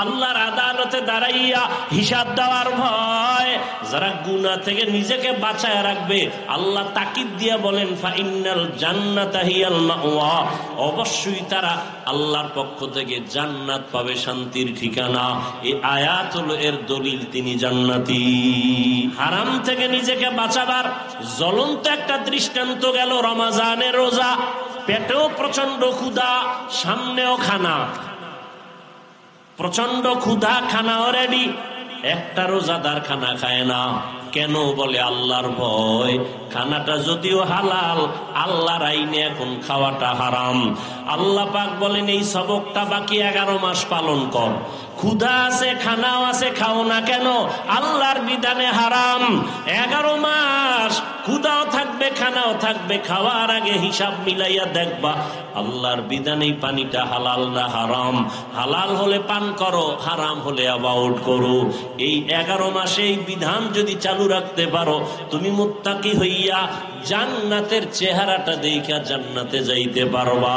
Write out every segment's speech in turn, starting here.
আল্লাহর আদালতে দাঁড়াইয়া হিসাব দেওয়ার ভয়। যারা গুনাহ থেকে নিজেকে বাঁচায় রাখবে, আল্লাহ তাকিদ দিয়া বলেন ফাইন্নাল জান্নাতা হিয়াল মাওয়া, অবশ্যই তারা আল্লাহর পক্ষ থেকে জান্নাত পাবে, শান্তির ঠিকানা। এই আয়াত হলো এর দলিল, তিনি জান্নাতি। হারাম থেকে নিজেকে বাঁচাবার জ্বলন্ত একটা দৃষ্টান্ত গেল রমজানের রোজা। পেটেও প্রচন্ড ক্ষুধা, সামনেও খানা, প্রচন্ড ক্ষুধা, খানাও রেডি। একটা রোজাদার খানা খায় না কেন? বলে আল্লাহর ভয়। খানাটা যদিও হালাল, আল্লাহর আইনে এখন খাওয়াটা হারাম। আল্লাহ পাক বলেন এই সবকটা বাকি 11 মাস পালন কর। ক্ষুধা আছে, খানাও আছে, খাও না কেন? আল্লাহর বিধানে হারাম। 11 মাস ক্ষুধাও থাকবে, খানাও থাকবে। খাওয়ার আগে হিসাব মিলাইয়া দেখবা আল্লাহর বিধানে পানিটা হালাল না হারাম। হালাল হলে পান করো, হারাম হলে অ্যাভয়েড করো। এই 11 মাসে এই বিধান যদি চালু রাখতে পারো, তুমি মুত্তাকি হইয়া জান্নাতের চেহারাটা দেখা জান্নাতে যাইতে পারবা।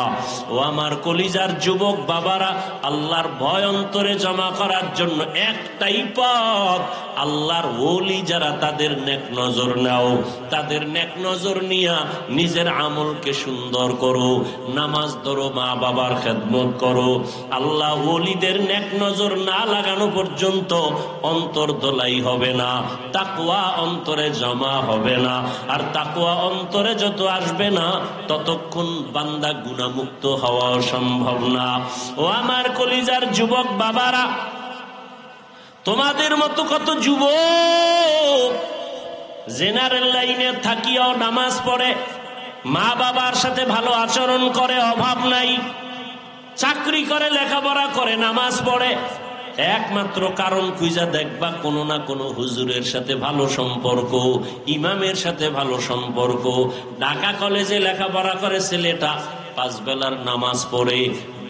ও আমার কলিজার যুবক বাবারা, আল্লাহর ভয় অন্তরে জমা করার জন্য একটাই পথ, আল্লাহর ওলি যারা তাদের নেক নজর নাও। তাদের নেক নজর নিয়া নিজের আমলকে সুন্দর করো, নামাজ ধরো, মা বাবার খেদমত করো। আল্লাহ ওলিদের নেক নজর না লাগানো পর্যন্ত অন্তর দোলাই হবে না, তাকওয়া অন্তরে জমা হবে না। আর তাকওয়া অন্তরে যত আসবে না, ততক্ষণ বান্দা গুনাহমুক্ত হওয়া সম্ভব না। ও আমার কলিজার যুবক বাবারা, তোমাদের মতো কত যুবক জেনারেল লাইনে থাকিয়াও নামাজ পড়ে, মা বাবার সাথে ভালো আচরণ করে, অভাব নাই, চাকরি করে, লেখাপড়া করে, নামাজ পড়ে। একমাত্র কারণ খুঁজা দেখবা কোনো না কোনো হুজুরের সাথে ভালো সম্পর্ক, ইমামের সাথে ভালো সম্পর্ক। ঢাকা কলেজে লেখাপড়া করে ছেলেটা, 5 বেলার নামাজ পড়ে,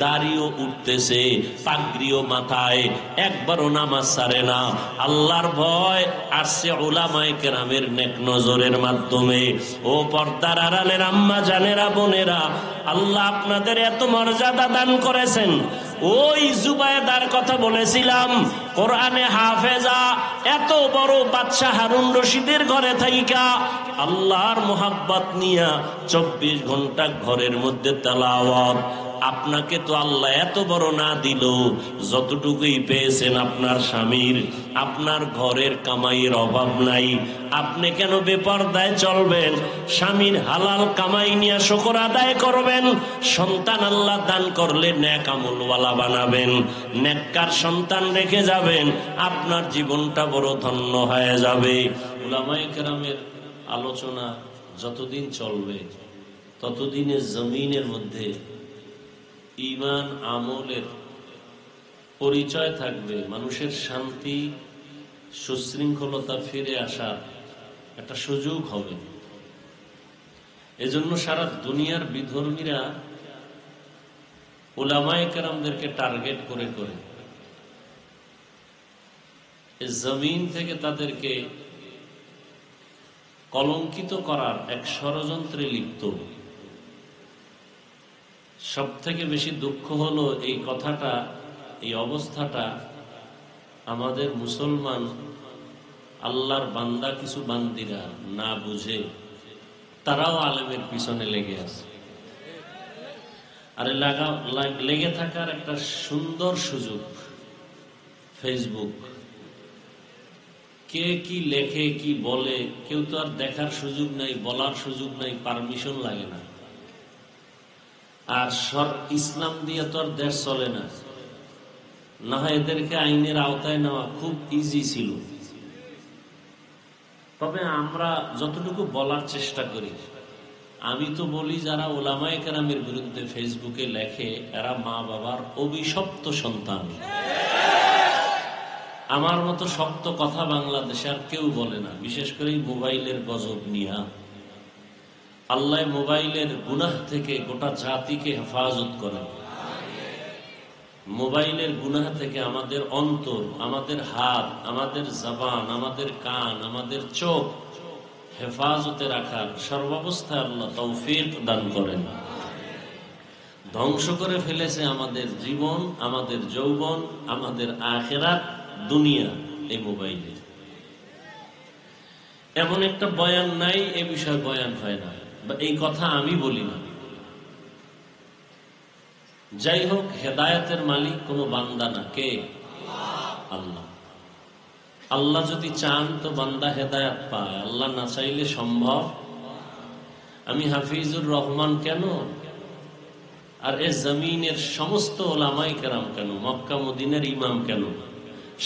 দাড়িও উঠতেছে, পাগড়িও মাথায়, একবারও নামাজ ছাড়ে না। আল্লাহর ভয় আসছে উলামায়ে কেরামের নেক নজরের মাধ্যমে। ও পর্দার আড়ালের আম্মা জানেরা, বোনেরা, আল্লাহ আপনাদের এত মর্যাদা দান করেছেন। ওই জুবায়দার কথা বলেছিলাম, কোরআনে হাফেজা, এত বড় বাদশাহ হারুন রশিদের ঘরে থাইকা আল্লাহর মোহাব্বত নিয়া 24 ঘন্টা ঘরের মধ্যে তেলাওয়াত। আপনাকে তো আল্লাহ এত বড় না দিল, যতটুকুই পেয়েছেন আপনার স্বামীর, আপনার ঘরের কামাইয়ের অভাব নাই। আপনি কেন বেপরদায় চলবেন? স্বামীর হালাল কামাই নিয়ে শুকর আদায় করবেন। সন্তান আল্লাহ দান করলে নেক আমলওয়ালা বানাবেন, নেককার সন্তান রেখে যাবেন, আপনার জীবনটা বড় ধন্য হয়ে যাবে। উলামায়ে কেরামের আলোচনা যতদিন চলবে, ততদিনে জমিনের মধ্যে ঈমান আমলের পরিচয় থাকবে, মানুষের শান্তি সুশৃঙ্খলতা ফিরে আসার একটা সুযোগ হবে। এজন্য সারা দুনিয়ার বিধর্মীরা উলামায়ে কেরামদেরকে টার্গেট করে করে জমিন থেকে তাদেরকে কলঙ্কিত করার এক ষড়যন্ত্রে লিপ্ত। সব থেকে বেশি দুঃখ হলো এই কথাটা, এই অবস্থাটা আমাদের মুসলমান আল্লাহর বান্দা কিছু বান্দিরা না বুঝে তারাও আলেমের পিছনে লেগে আছে। আরে লেগে থাকার একটা সুন্দর সুযোগ ফেসবুক। কে কি লেখে, কি বলে, কেউ তো আর দেখার সুযোগ নাই, বলার সুযোগ নাই, পারমিশন লাগে না। আর ইসলাম দিয়ে তো আর দেশ চলে না, না হয় এদেরকে আইনের আওতায় নেওয়া খুব ইজি ছিল। তবে আমরা যতটুকু বলার চেষ্টা করি, আমি তো বলি যারা উলামায়ে কেরামের বিরুদ্ধে ফেসবুকে লেখে এরা মা বাবার অভিশপ্ত সন্তান। আমার মতো শক্ত কথা বাংলাদেশে আর কেউ বলে না, বিশেষ করে মোবাইলের গজব নিয়া। আল্লাহ মোবাইলের গুনাহ থেকে গোটা জাতিকে হেফাজত করেন। মোবাইলের গুনাহ থেকে আমাদের অন্তর, আমাদের হাত, আমাদের জবান, আমাদের কান, আমাদের চোখ হেফাজতে রাখার সর্বাবস্থায় আল্লাহ তৌফিক দান করেন। ধ্বংস করে ফেলেছে আমাদের জীবন, আমাদের যৌবন, আমাদের আখিরাত, দুনিয়া এই মোবাইলে। এমন একটা বয়ান নাই এ বিষয়ে বয়ান হয় না, বা এই কথা আমি বলি না। যাই হোক, হেদায়েতের মালিক কোনো বান্দা না, কে? আল্লাহ। আল্লাহ যদি চান তো বান্দা হেদায়েত পায়, আল্লাহ না চাইলে সম্ভব। আমি হাফিজুর রহমান কেন, আর এ জমিনের সমস্ত ওলামায়ে কেরাম কেন, মক্কা মদিনার ইমাম কেন,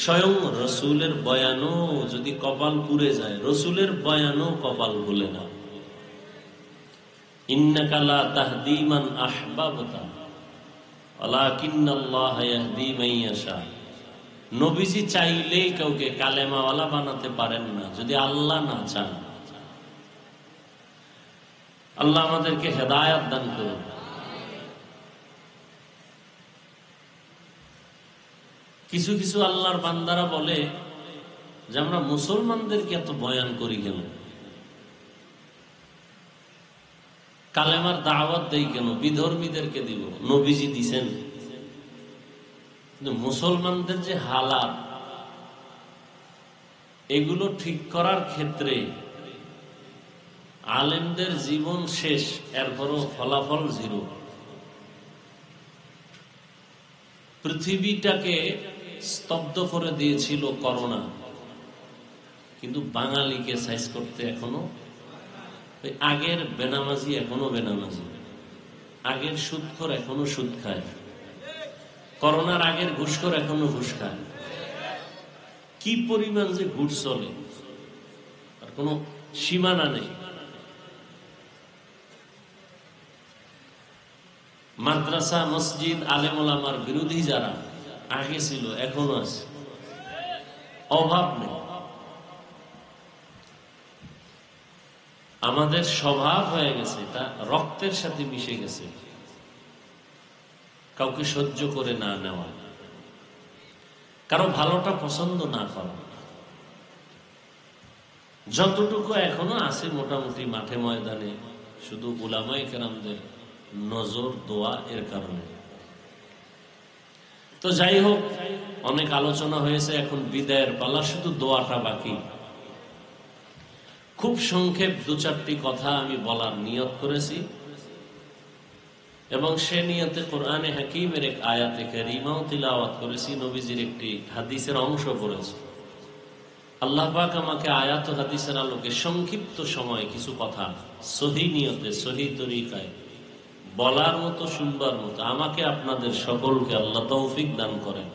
স্বয়ং রসুলের বয়ানও যদি কপাল পুড়ে যায়, রসুলের বয়ানও কপাল ভুলে না। ইন্নাকা লা তাহদি মান আহবাবতা ওয়ালাকিন্নাল্লাহা ইয়াহদি মান ইয়াশা। নবীজি চাইলেই কাউকে কালেমাওয়ালা বানাতে পারেন না যদি আল্লাহ না চান। আল্লাহ আমাদেরকে হেদায়েত দান করুন। কিছু কিছু আল্লাহর বান্দারা বলে যে আমরা মুসলমানদেরকে এত বয়ান করি কেন, কালেমার দাওয়াত দেই কেন, বিধর্মীদেরকে দিব, নবীজি দিছেন। কিন্তু মুসলমানদের যে হালাত, এগুলো ঠিক করার ক্ষেত্রে আলেমদের জীবন শেষ, এরপরও ফলাফল জিরো। পৃথিবীটাকে স্তব্ধ করে দিয়েছিল করোনা, কিন্তু বাঙালিকে সাইজ করতে এখনো আগের বেনামাজি এখনো বেনামাজি, আগের সুদখোর এখনো সুদ খায়, করোনার আগের ঘুষখোর এখনো ঘুষ খায়। কি পরিমাণ যে ঘুষ চলে আর কোনো সীমানা নেই। মাদ্রাসা, মসজিদ, আলেম ওলামার বিরোধী যারা আগে ছিল এখনো আছে, অভাব নেই। আমাদের স্বভাব হয়ে গেছে, এটা রক্তের সাথে মিশে গেছে, কাউকে সহ্য করে না নেওয়া, কারো ভালোটা পছন্দ না করা। যতটুকু এখনো আছে মোটামুটি মাঠে ময়দানে, শুধু উলামায়ে কেরামদের নজর, দোয়া, এর কারণে। তো যাই হোক, অনেক আলোচনা হয়েছে, এখন বিদায়ের পালা, শুধু দোয়াটা বাকি। খুব সংক্ষেপ দু চারটি কথা আমি বলার নিয়ত করেছি, এবং সে নিয়তে কোরআনে হাকিমের এক আয়াতে কারিমাও তিলাওয়াত করেছি, নবীজির একটি হাদিসের অংশ পড়েছি। আল্লাহ পাক আমাকে আয়াত ও হাদিসের আলোকে সংক্ষিপ্ত সময় কিছু কথা সহি নিয়তে, সহি তরিকায় বলার মতো, শুনবার মতো আমাকে আপনাদের সকলকে আল্লাহ তৌফিক দান করেন।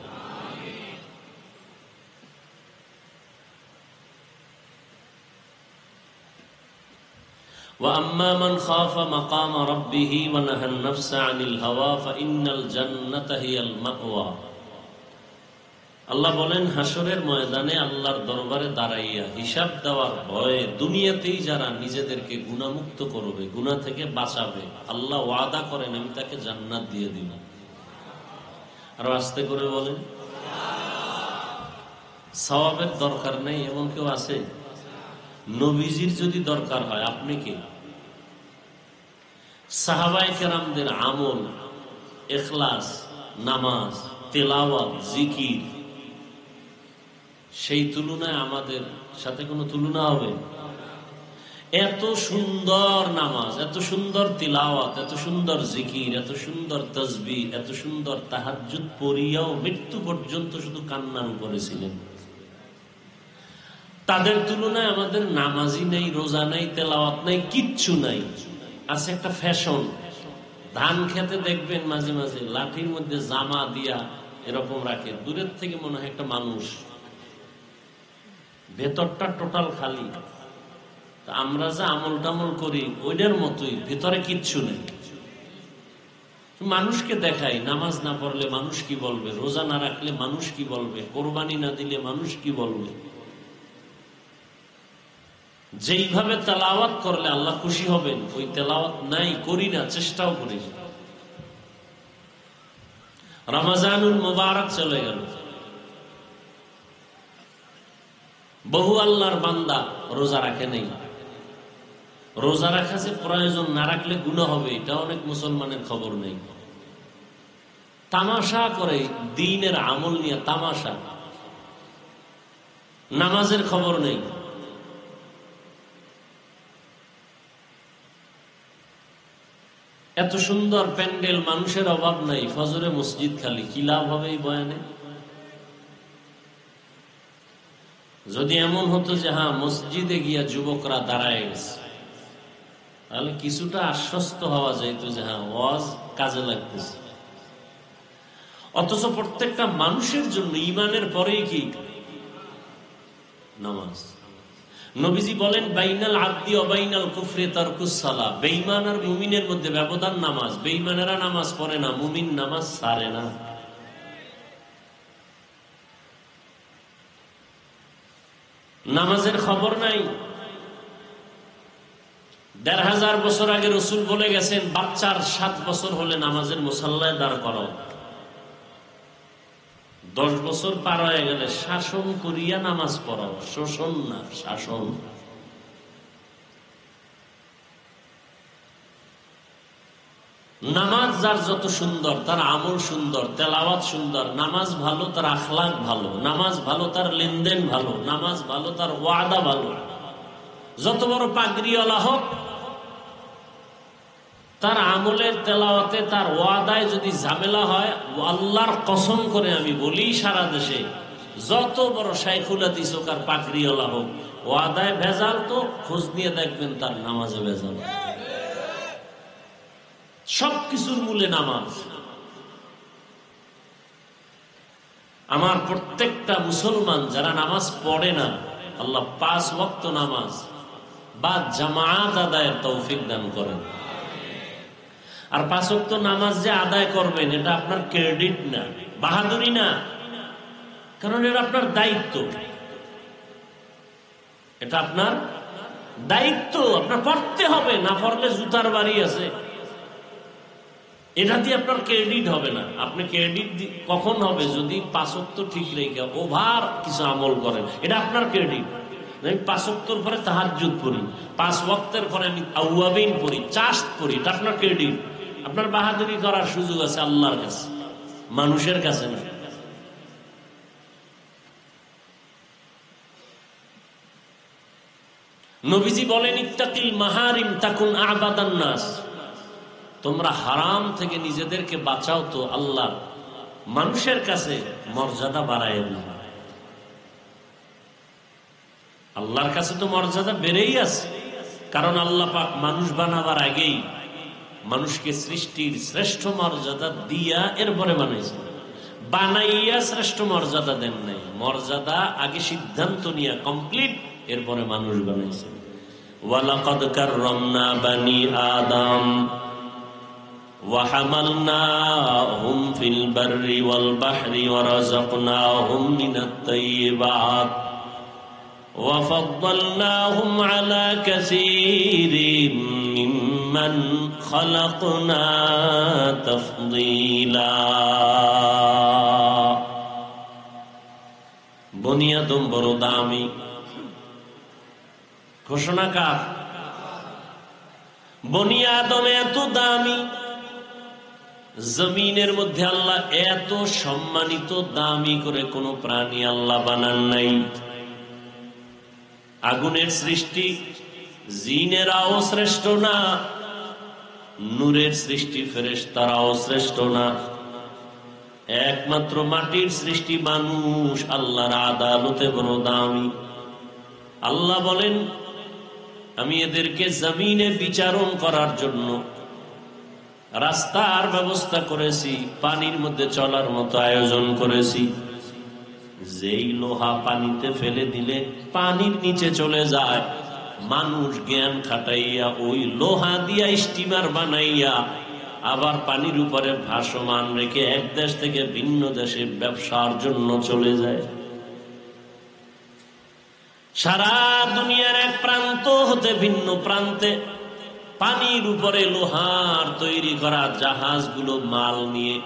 وَأَمَّا مَنْ خَافَ مَقَامَ رَبِّهِ وَنَهَى النَّفْسَ عَنِ الْهَوَى فَإِنَّ الْجَنَّةَ هِيَ الْمَأْوَى। আল্লাহ বলেন, হাসরের ময়দানে আল্লাহর দরবারে দাঁড়াইয়া হিসাব দেওয়ার ভয়ে দুনিয়াতেই যারা নিজেদেরকে গুনাহমুক্ত করবে, গুনাহ থেকে বাঁচাবে, আল্লাহ ওয়াদা করেন আমি তাকে জান্নাত দিয়ে দিব। আর আস্তে করে বলেন, সওয়াবের দরকার নেই এমন কেউ আছে? নবীজির যদি দরকার হয়, আপনি কে? সাহাবায়ে কেরামদের আমল, ইখলাস, নামাজ, তেলাওয়াত, জিকির, সেই তুলনায় আমাদের সাথে কোনো তুলনা হবে? এত সুন্দর নামাজ, এত সুন্দর তিলাওয়াত, এত সুন্দর জিকির, এত সুন্দর তাসবিহ, এত সুন্দর তাহাজ্জুদ পড়িয়াও মৃত্যু পর্যন্ত শুধু কান্নার উপরে ছিলেন। তাদের তুলনায় আমাদের নামাজি নেই, রোজা নেই, তেলাওয়াত নেই, কিচ্ছু নাই। আছে একটা ফ্যাশন। ধান খেতে দেখবেন মাঝে মাঝে লাঠির মধ্যে জামা দিয়া এরকম রাখে, দূরের থেকে মনে হয় একটা মানুষ, ভেতরটা টোটাল খালি। আমরা যা আমল টামল করি ওইটার মতোই, ভেতরে কিচ্ছু নেই। মানুষকে দেখাই, নামাজ না পড়লে মানুষ কি বলবে, রোজা না রাখলে মানুষ কি বলবে, কোরবানি না দিলে মানুষ কি বলবে। যেইভাবে তেলাওয়াত করলে আল্লাহ খুশি হবেন, ওই তেলাওয়াত নাই, করি না, চেষ্টাও করি না। রমজানুল মুবারক চলে গেল, বহু আল্লাহর বান্দা রোজা রাখে নেই। রোজা রাখা যে প্রয়োজন, না রাখলে গুনাহ হবে, এটা অনেক মুসলমানের খবর নেই। তামাশা করে দ্বীনের আমল নিয়ে তামাশা, নামাজের খবর নেই। এত সুন্দর প্যান্ডেল, মানুষের অভাব নাই, ফজরে মসজিদ খালি, কি লাভ হবে এই বয়ানে? যদি এমন হতো যে হ্যাঁ মসজিদে গিয়া যুবকরা দাঁড়ায় গেছে, তাহলে কিছুটা আশ্বস্ত হওয়া যাইত যে হ্যাঁ ওয়াজ কাজে লাগতেছে। অথচ প্রত্যেকটা মানুষের জন্য ঈমানের পরেই কি নামাজ। নবীজি বলেন বাইনাল আবদি ওয়া বাইনাল কুফরি তারকুস সালাহ, বেঈমান আর মুমিনের মধ্যে ব্যবধান নামাজ। বেঈমানেরা নামাজ পড়ে না, মুমিন নামাজ ছাড়ে না। নামাজের খবর নাই। ১৫০০ বছর আগে রসুল বলে গেছেন বাচ্চার ৭ বছর হলে নামাজের মুসাল্লায় দাঁড় করাও। ১০ বছর পার হয়ে গেলে শাসন করিয়া নামাজ পড়াও, শোষণ না, শাসন। নামাজ যার যত সুন্দর তার আমল সুন্দর, তেলাওয়াত সুন্দর। নামাজ ভালো তার আখলাক ভালো, নামাজ ভালো তার লেনদেন ভালো, নামাজ ভালো তার ওয়াদা ভালো। যত বড় পাগড়িওয়ালা হোক, তার আমলের তেলাওয়াতে তার ওয়াদায় যদি ঝামেলা হয়, আল্লাহর কসম করে আমি বলি সারা দেশে যত বড় শাইখুল হাদিস হোক আর পাগড়িওয়ালা হোক, ওয়াদায় ভেজাল তো খোঁজ নিয়ে দেখবেন তার নামাজে ভেজাল। সবকিছুর মূলে নামাজ। আমার প্রত্যেকটা মুসলমান যারা নামাজ পড়ে না, আল্লাহ 5 ওয়াক্ত নামাজ বা জামাত আদায়ের তৌফিক দান করেন। আর 5 ওয়াক্ত নামাজ যে আদায় করবেন, এটা আপনার ক্রেডিট না, বাহাদুরি না, কারণ এটা আপনার দায়িত্ব। এটা আপনার দায়িত্ব, আপনার পড়তে হবে, না পড়লে জুতার বাড়ি আছে। এটা দিয়ে আপনার ক্রেডিট হবে না। আপনি ক্রেডিট কখন হবে? যদি 5 ওয়াক্ত ঠিক রেখে ওভার কিছু আমল করেন, এটা আপনার ক্রেডিট। আমি 5 ওয়াক্তের পরে তাহাজ্জুদ পড়ি, 5 ওয়াক্তের পরে আমি আউয়াবিন পড়ি, চাষ্ট পড়ি, এটা আপনার ক্রেডিট। আপনার বাহাদুরি করার সুযোগ আছে আল্লাহর কাছে, মানুষের কাছে না। নবীজি বলেন ইত্তাকিল মাহারিম তাকুন আবাদান নাস, তোমরা হারাম থেকে নিজেদেরকে বাঁচাও তো আল্লাহ মানুষের কাছে মর্যাদা বাড়ায় দিন। আল্লাহর কাছে তো মর্যাদা বেড়েই আছে, কারণ আল্লাহ পাক মানুষ বানাবার আগেই মানুষকে সৃষ্টির শ্রেষ্ঠ মর্যাদা দিয়া এরপরে বানাইছে। বানাইয়া শ্রেষ্ঠ মর্যাদা দেন নাই, মর্যাদা আগে সিদ্ধান্ত নিয়ে কমপ্লিট, এরপরে মানুষ বানাইছে। ওয়ালাকাদ কাররামনা বানি আদম وحملناهم في البر والبحر ورزقناهم من الطيبات وفضلناهم على كثير ممن خلقنا تفضيلا। বনি আদম বড় দামি। ঘোষণা কার? বনি আদম এত দামি, জমিনের মধ্যে আল্লাহ এত সম্মানিত দামি করে কোন প্রাণী আল্লাহ বানান নাই। আগুনের সৃষ্টি জিনেরাও শ্রেষ্ঠ না, নূরের সৃষ্টি ফেরেশতারাও শ্রেষ্ঠ না, একমাত্র মাটির সৃষ্টি মানুষ আল্লাহর আদালতে বড় দামি। আল্লাহ বলেন আমি এদেরকে জমিনে বিচারণ করার জন্য রাস্তার ব্যবস্থা করেছি, পানির মধ্যে চলার মতো আয়োজন করেছি। যেই লোহা পানিতে ফেলে দিলে পানির নিচে চলে যায়, মানুষ জ্ঞান খাটাইয়া ওই লোহা দিয়া স্টিমার বানাইয়া আবার পানির উপরে ভাসমান রেখে এক দেশ থেকে ভিন্ন দেশে ব্যবসার জন্য চলে যায়। সারা দুনিয়ার এক প্রান্ত হতে ভিন্ন প্রান্তে পানির উপরে লোহার তৈরি করা জাহাজগুলো মাল নিয়ে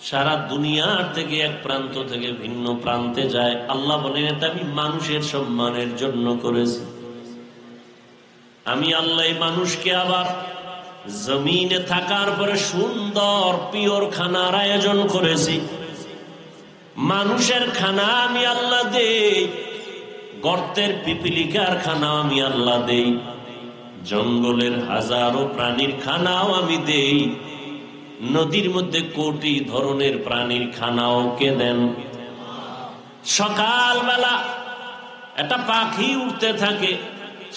সারা দুনিয়ার থেকে এক প্রান্ত থেকে ভিন্ন প্রান্তে যায়। আল্লাহ বলেন এটা আমি মানুষের সম্মানের জন্য করেছি। আমি আল্লাহ মানুষকে আবার জমিনে থাকার পরে সুন্দর পিওর খানার আয়োজন করেছি। মানুষের খানা আমি আল্লাহ দেই, গর্তের পিপিলিকার খানা আমি আল্লাহ দেই, জঙ্গলের হাজারো প্রাণীর খানাও আমি দেই, নদীর মধ্যে কোটি ধরনের প্রাণীর খানাও কে দেন? সকালবেলা একটা পাখি উঠতে থাকে,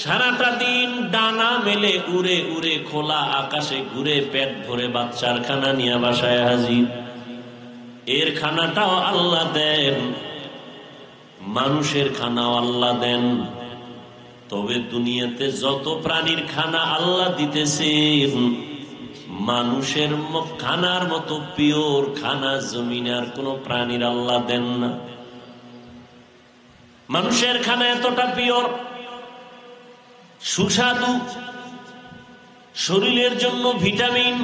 সারাটা দিন ডানা মেলে উড়ে উড়ে খোলা আকাশে ঘুরে পেট ভরে বাচ্চার খানা নিয়ে বাসায় হাজির। এর খানাটাও আল্লাহ দেন, মানুষের খানাও আল্লাহ দেন। তবে দুনিয়াতে যত প্রাণীর খানা আল্লাহ দিতেছেন, মানুষের খানার মতো পিওর খানা জমিনে আর কোন প্রাণীর আল্লাহ দেন না। মানুষের খানা এতটা পিওর, সুস্বাদু, শরীরের জন্য ভিটামিন,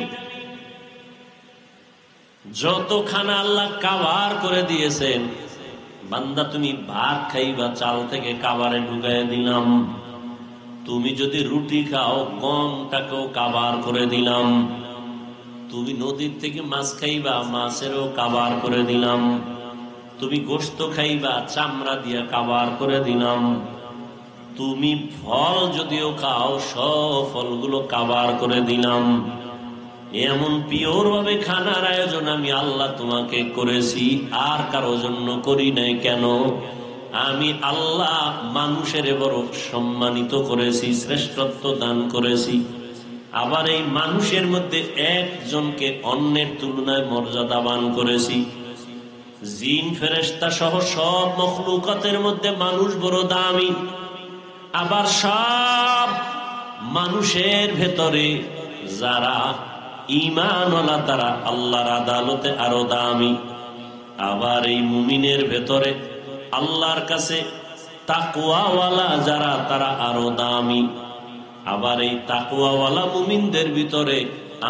যত খানা আল্লাহ কাভার করে দিয়েছেন। বান্দা তুমি ভাত খাইবা, চাল থেকে কাভারে ঢুকাই দিলাম। তুমি যদি রুটি খাও, গমটাকেও কাভার করে দিলাম। তুমি নদীর থেকে মাছ খাইবা, মাছেরও কাভার করে দিলাম। তুমি গোশত খাইবা, চামড়া দিয়ে কাভার করে দিলাম। তুমি ফল যদিও খাও, সব ফলগুলো কাভার করে দিলাম। এমন পিওর ভাবে খানার আয়োজন আমি আল্লাহ তোমাকে করেছি, আর কারো জন্য করি নাই। কেন? আমি আল্লাহ মানুষের বড় সম্মানিত করেছি, শ্রেষ্ঠত্ব দান করেছি। আবার এই মানুষের মধ্যে একজনকে অন্যের তুলনায় মর্যাদাবান করেছি। জিন ফেরেশতা সহ সব মখলুকাতের মধ্যে মানুষ বড় দামি। আবার সব মানুষের ভেতরে যারা ঈমানওয়ালা তারা আল্লাহর আদালতে আরো দামি। আবার এই মুমিনের ভেতরে আল্লাহর কাছে তাকওয়াওয়ালা যারা তারা আরো দামি। আবার এই তাকওয়াওয়ালা মুমিনদের ভিতরে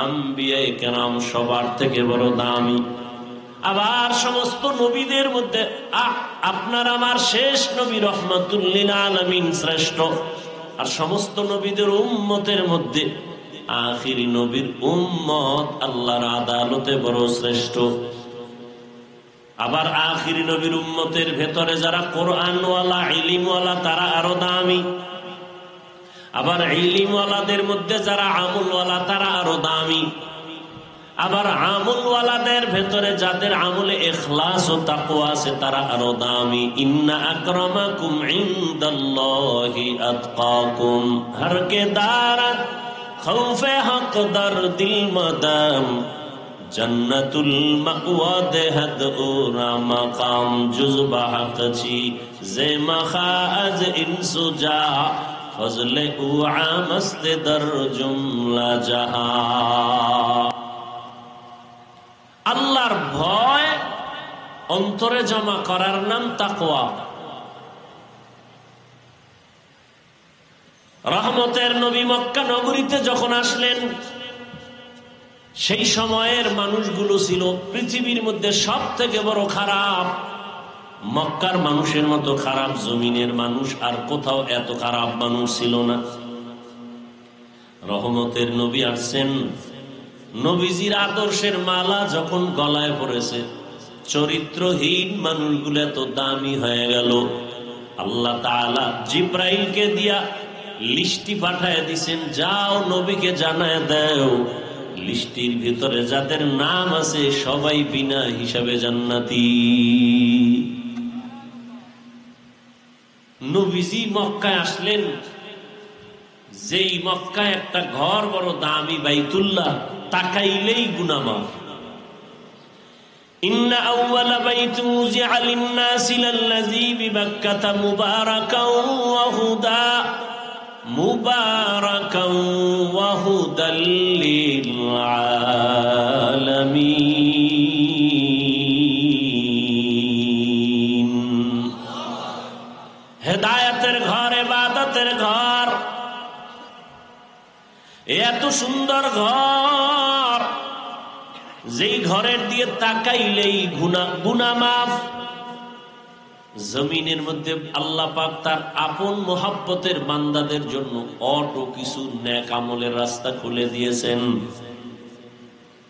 আম্বিয়ায়ে কেরাম সবার থেকে বড় দামি। আবার সমস্ত নবীদের মধ্যে আপনার আমার শেষ নবী রহমাতুল লিল আলামিন শ্রেষ্ঠ। আর সমস্ত নবীদের উম্মতের মধ্যে আখিরি নবীর উম্মত আল্লাহর আদালতে বড় শ্রেষ্ঠ। আবার আখিরি নবীর উম্মতের ভেতরে যারা কোরআনওয়ালা, ইলমওয়ালা তারা আরো দামি। আবার ইলমওয়ালাদের মধ্যে যারা আমলওয়ালা তারা আরো দামি। আবার আমলওয়ালাদের ভেতরে যাদের আমলে ইখলাস ও তাকওয়া আছে তারা আরো দামি। ইন্না আকরামাকুম ইনদাল্লাহি আতকাকুম। হর কে দারাত খৌফে হক দর দিল মদাম, জন্নতুল মাওয়া দেহদ ওরা মাকাম জুজবা হকছি জে মখাজ ইনসুজা ফজলে উ আমস্ত দর জুমলা জাহা। আল্লাহর ভয় অন্তরে জমা করার নাম তাকওয়া। রহমতের নবী মক্কা নগরীতে যখন আসলেন, সেই সময়ের মানুষগুলো ছিল পৃথিবীর মধ্যে সব থেকে বড় খারাপ। মক্কার মানুষের মতো খারাপ জমিনের মানুষ আর কোথাও এত খারাপ মানুষ ছিল না। রহমতের নবী আসছেন, নবীজির আদর্শের মালা যখন গলায় পড়েছে, চরিত্রহীন মানুষগুলো এত দামি হয়ে গেল। আল্লাহ তাআলা জিব্রাইলকে দিয়া লিস্টি পাঠায় দিছেন, যাও নবীকে জানায় দাও লিস্টির ভিতরে যাদের নাম আছে সবাই বিনা হিসাবে জান্নাতি। নবীজি মক্কায় আসলেন, যেই মক্কায় একটা ঘর বড় দামি বাইতুল্লাহ, তাকাইলেই গুনাহ মাফ। ইন্না আউওয়ালা বাইতি উযিআ লিন-নাসি লাল্লাযী বিবাক্কাতা মুবারাকাও ওয়া হুদা মুবারাকাও ওয়া হুদাল লিল আলামিন। হেদায়েতের ঘর, ইবাদতের ঘর, এত সুন্দর ঘর, যেই ঘরের দিয়ে তাকাইলেই গুনাহ মাফ। জমিনের মধ্যে আল্লাহ পাক তার আপন মোহাব্বতের বান্দাদের জন্য অটো কিছু নেক আমলের রাস্তা খুলে দিয়েছেন।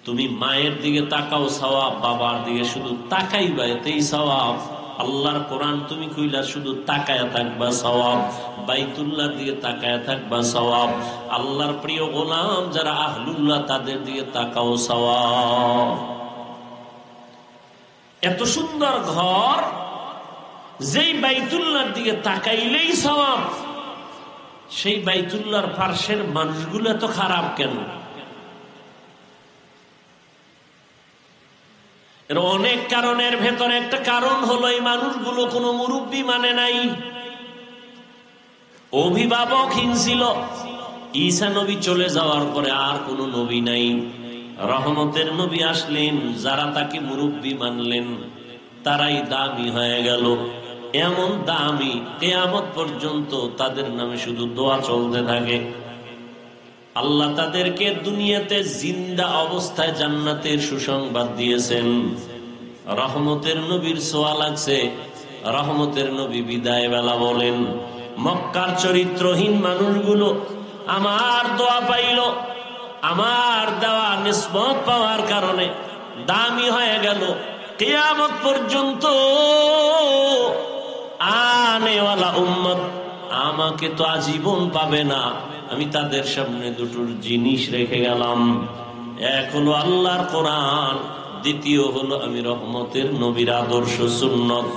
তুমি মায়ের দিকে তাকাও সওয়াব, বাবার দিকে শুধু তাকাইবা এতেই সওয়াব। আল্লাহর কোরআন তুমি কইলা শুধু তাকায়া থাকবা সওয়াব, বাইতুল্লাহর দিকে তাকায়া থাকবা সওয়াব। আল্লাহর প্রিয় গোলাম যারা আহলুল্লাহ তাদের দিকে তাকাও সওয়াব। এত সুন্দর ঘর, যেই বাইতুল্লাহর দিকে তাকাইলেই সওয়াব, সেই বাইতুল্লাহর পার্শ্বের মানুষগুলো এত খারাপ কেন? এর অনেক কারণের ভেতরে একটা কারণ হলো এই মানুষগুলো কোনো মুরব্বী মানে নাই, অভিভাবকহীন ছিল। ঈসা নবী চলে যাওয়ার পরে আর কোনো নবী নাই। রহমতের নবী আসলেন, যারা তাকে মুরব্বী মানলেন তারাই দামি হয়ে গেল। এমন দামি কিয়ামত পর্যন্ত তাদের নামে শুধু দোয়া চলতে থাকে। আল্লাহ তাদেরকে দুনিয়াতে জিন্দা অবস্থায় জান্নাতের সুসংবাদ দিয়েছেন। রহমতের নবীর ছোঁয়া লাগছে, রহমতের নবী বিদায় বেলা বলেন, মক্কার চরিত্রহীন মানুষগুলো আমার দোয়া পাইল, আমার দেওয়া নিসবত পাওয়ার কারণে দামি হয়ে গেল। কিয়ামত পর্যন্ত আনেওয়ালা উম্মত আমাকে তো আজীবন পাবে না। আমি তাদের সামনে দুটো জিনিস রেখে গেলাম, এক হলো আল্লাহর কোরআন, দ্বিতীয় হলো আমি রহমতের নবীর আদর্শ সুন্নত।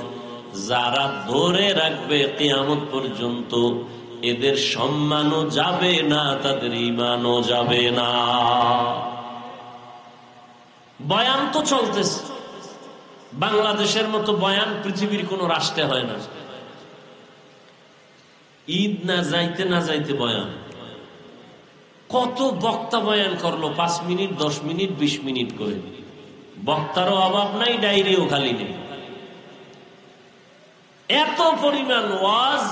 যারা ধরে রাখবে কিয়ামত পর্যন্ত এদের সম্মানও যাবে না, তাদের ঈমানও যাবে না। বয়ান তো চলতেছে, বাংলাদেশের মতো বয়ান পৃথিবীর কোন রাষ্ট্রে হয় না। ঈদ না যাইতে না যাইতে বয়ান, কত বক্তা বয়ান করলো, 5 মিনিট 10 মিনিট 20 মিনিট করে। বক্তারও অভাব নাই, ডায়রিও খালি নেই। এত পরিমাণ ওয়াজ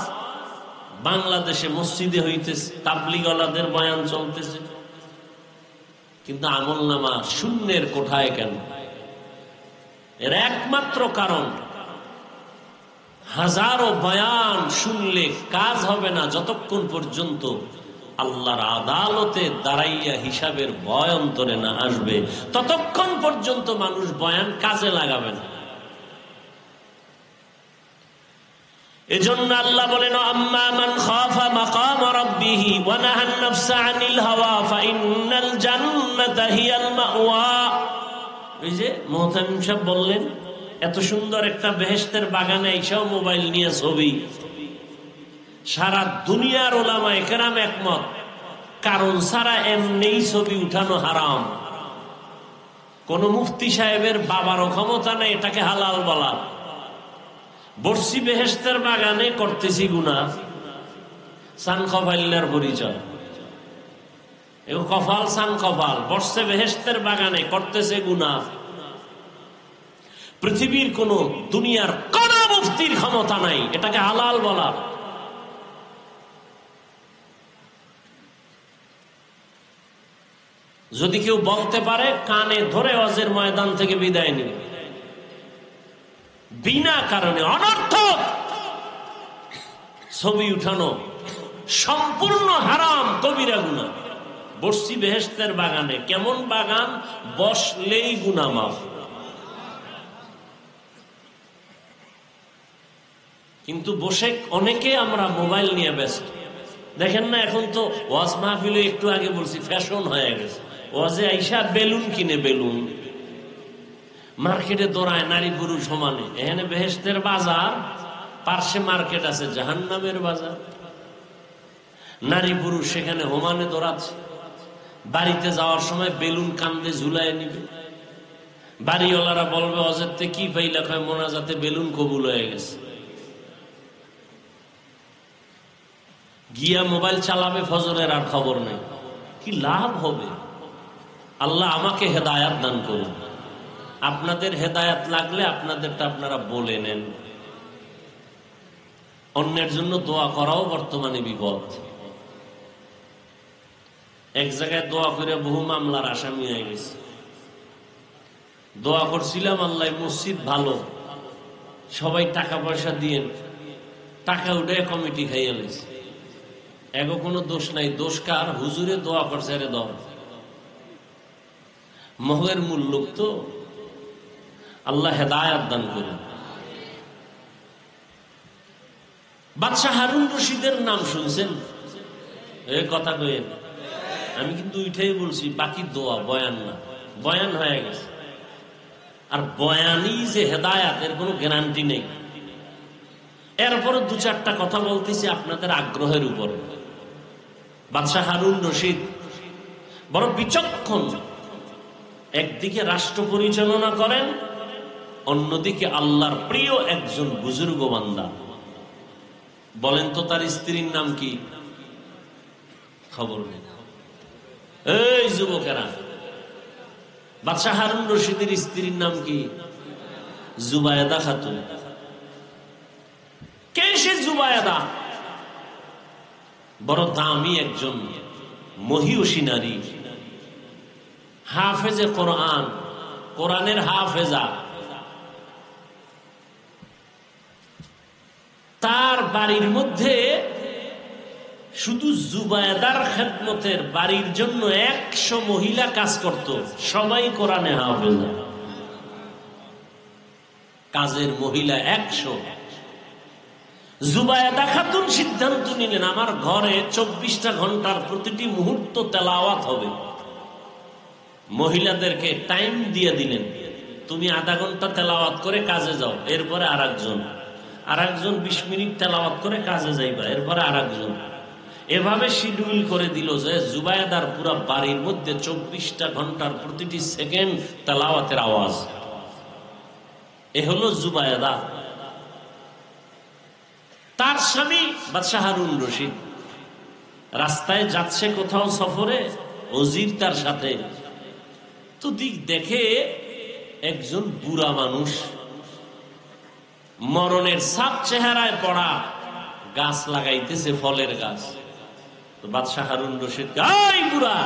বাংলাদেশে মসজিদে হইতেছে, তাবলীগওয়ালাদের বয়ান চলতেছে, কিন্তু আমলনামা শূন্যের কোঠায় কেন? এর একমাত্র কারণ, হাজারো বয়ান শুনলে কাজ হবে না যতক্ষণ পর্যন্ত আল্লাহর আদালতে দাঁড়াইয়া হিসাবের ভয় অন্তরে না আসবে, ততক্ষণ পর্যন্ত মানুষ বয়ান কাজে লাগাবে না। এজন্য আল্লাহ বলেন, আম্মা মান খাফা মাকাম রাব্বিহি ওয়া নাহান নাফসা আনিল হাওয়া ফাইন্নাল জান্নাতা হিয়াল মাওয়া। এই যে মুহতামিম সাহেব বললেন, এত সুন্দর একটা বেহেশতের বাগানে এসেও মোবাইল নিয়ে ছবি। সারা দুনিয়ার উলামায়ে কেরাম একমত, কারণ ছাড়া এমনিই ছবি উঠানো হারাম। কোন মুফতি সাহেবের বাবারও ক্ষমতা নেই এটাকে হালাল বলা। বর্ষি বেহেশতের বাগানে করতেছি গুনাহ, সান কফাইল্লার পরিচয়। কফাল সান কফাল, বর্ষে বেহেশতের বাগানে করতেছে গুনাহ। পৃথিবীর কোন দুনিয়ার কোন মুফতির ক্ষমতা নাই এটাকে হালাল বলা। যদি কেউ বলতে পারে, কানে ধরে ওয়াজের ময়দান থেকে বিদায় নিবে। বিনা কারণে অনর্থক ছবি উঠানো সম্পূর্ণ হারাম, কবিরা গুনাহ। বর্ষি বেহেশতের বাগানে, কেমন বাগান? বসলেই গুনাহ মাফ। কিন্তু বসে অনেকে আমরা মোবাইল নিয়ে ব্যস্ত। দেখেন না, এখন তো ওয়াজ মাহফিলে একটু আগে বলছি ফ্যাশন হয়ে গেছে। ওয়াজে আইসা বেলুন কিনে, বেলুন মার্কেটে দৌড়ায় নারী পুরুষ সমানে। এখানে বেহেশতের বাজার, পার্শ্বে মার্কেট আছে জাহান্নামের বাজার। নারী পুরুষ সেখানে হোমানে দৌড়াচ্ছে। বাড়িতে যাওয়ার সময় বেলুন কান্দে ঝুলায় নিবে। বাড়িওয়ালারা বলবে, অজেরতে কি পাইলা? কয় মোনাজাতে বেলুন কবুল হয়ে গেছে। গিয়া মোবাইল চালাবে, ফজরের আর খবর নেই। কি লাভ হবে? আল্লাহ আমাকে হেদায়াত দান করুন। আপনাদের হেদায়াত লাগলে আপনাদেরটা আপনারা বলে নেন। অন্যের জন্য দোয়া করাও বর্তমানে বিপদ। এক জায়গায় দোয়া করে বহু মামলার আসামি হয়ে গেছে। দোয়া করছিলাম আল্লাহ মসজিদ ভালো, সবাই টাকা পয়সা দিয়ে টাকা উঠে কমিটি খাইয়ে লেছে। এগো কোনো দোষ নাই, দোষ কার? হুজুরে দোয়া করছে রে দর মহের মূল লোক তো। আল্লাহ হেদায়াত দান করুন। বাদশাহ হারুন রশিদের নাম শুনছেন? এই কথা কইেন, আমি কিন্তু উঠাই বলছি, বাকি দোয়া, বয়ান না। বয়ান হয়ে গেছে, আর বয়ানই যে হেদায়াত এর কোনো গ্যারান্টি নেই। এরপরে দু চারটা কথা বলতেছি আপনাদের আগ্রহের উপর। বাদশাহ হারুন রশিদ বড় বিচক্ষণ। একদিকে রাষ্ট্র পরিচালনা করেন, অন্যদিকে আল্লাহর প্রিয় একজন বুজুর্গ বান্দা। বলেন তো তার স্ত্রীর নাম কি? খবর নেই। এই যুবকেরা, বাদশাহ হারুন রশিদের স্ত্রীর নাম কি? জুবায়েদা খাতুন। কে সে জুবায়েদা? বড় দামি একজন মহিয়সী নারী, হাফেজে কোরআন, কোরআনের হাফেজা। তার বাড়ির মধ্যে শুধু জুবায়েদার খেদমতের বাড়ির জন্য 100 মহিলা কাজ করত, সবাই কোরআনে হাফেজা। কাজের মহিলা 100। জুবায়েদা খাতুন সিদ্ধান্ত নিলেন, আমার ঘরে 24টা ঘন্টার প্রতিটি মুহূর্ত তেলাওয়াত হবে। মহিলাদেরকে টাইম দিয়ে দিলেন, তুমি আধা ঘন্টা তেলাওয়াত করে কাজে যাও, এরপরে আরেকজন 20 মিনিট তেলাওয়াত করে কাজে যাইবা, এরপরে আরেকজন। এভাবে শিডিউল করে দিল যে জুবায়েদার পুরো বাড়ির মধ্যে 24টা ঘন্টার প্রতিটি সেকেন্ড তেলাওয়াতের আওয়াজ। এ হলো জুবায়েদা। তার স্বামী বাদশাহ হারুন রশিদ রাস্তায় যাচ্ছে কোথাও সফরে, ওজির তার সাথে। তো দিক দেখে একজন বুড়া মানুষ, মরণের ছাপ চেহারায় পড়া, গাছ লাগাইতেছে, ফলের গাছ। তো বাদশাহ হারুন রশিদ, এই বুড়া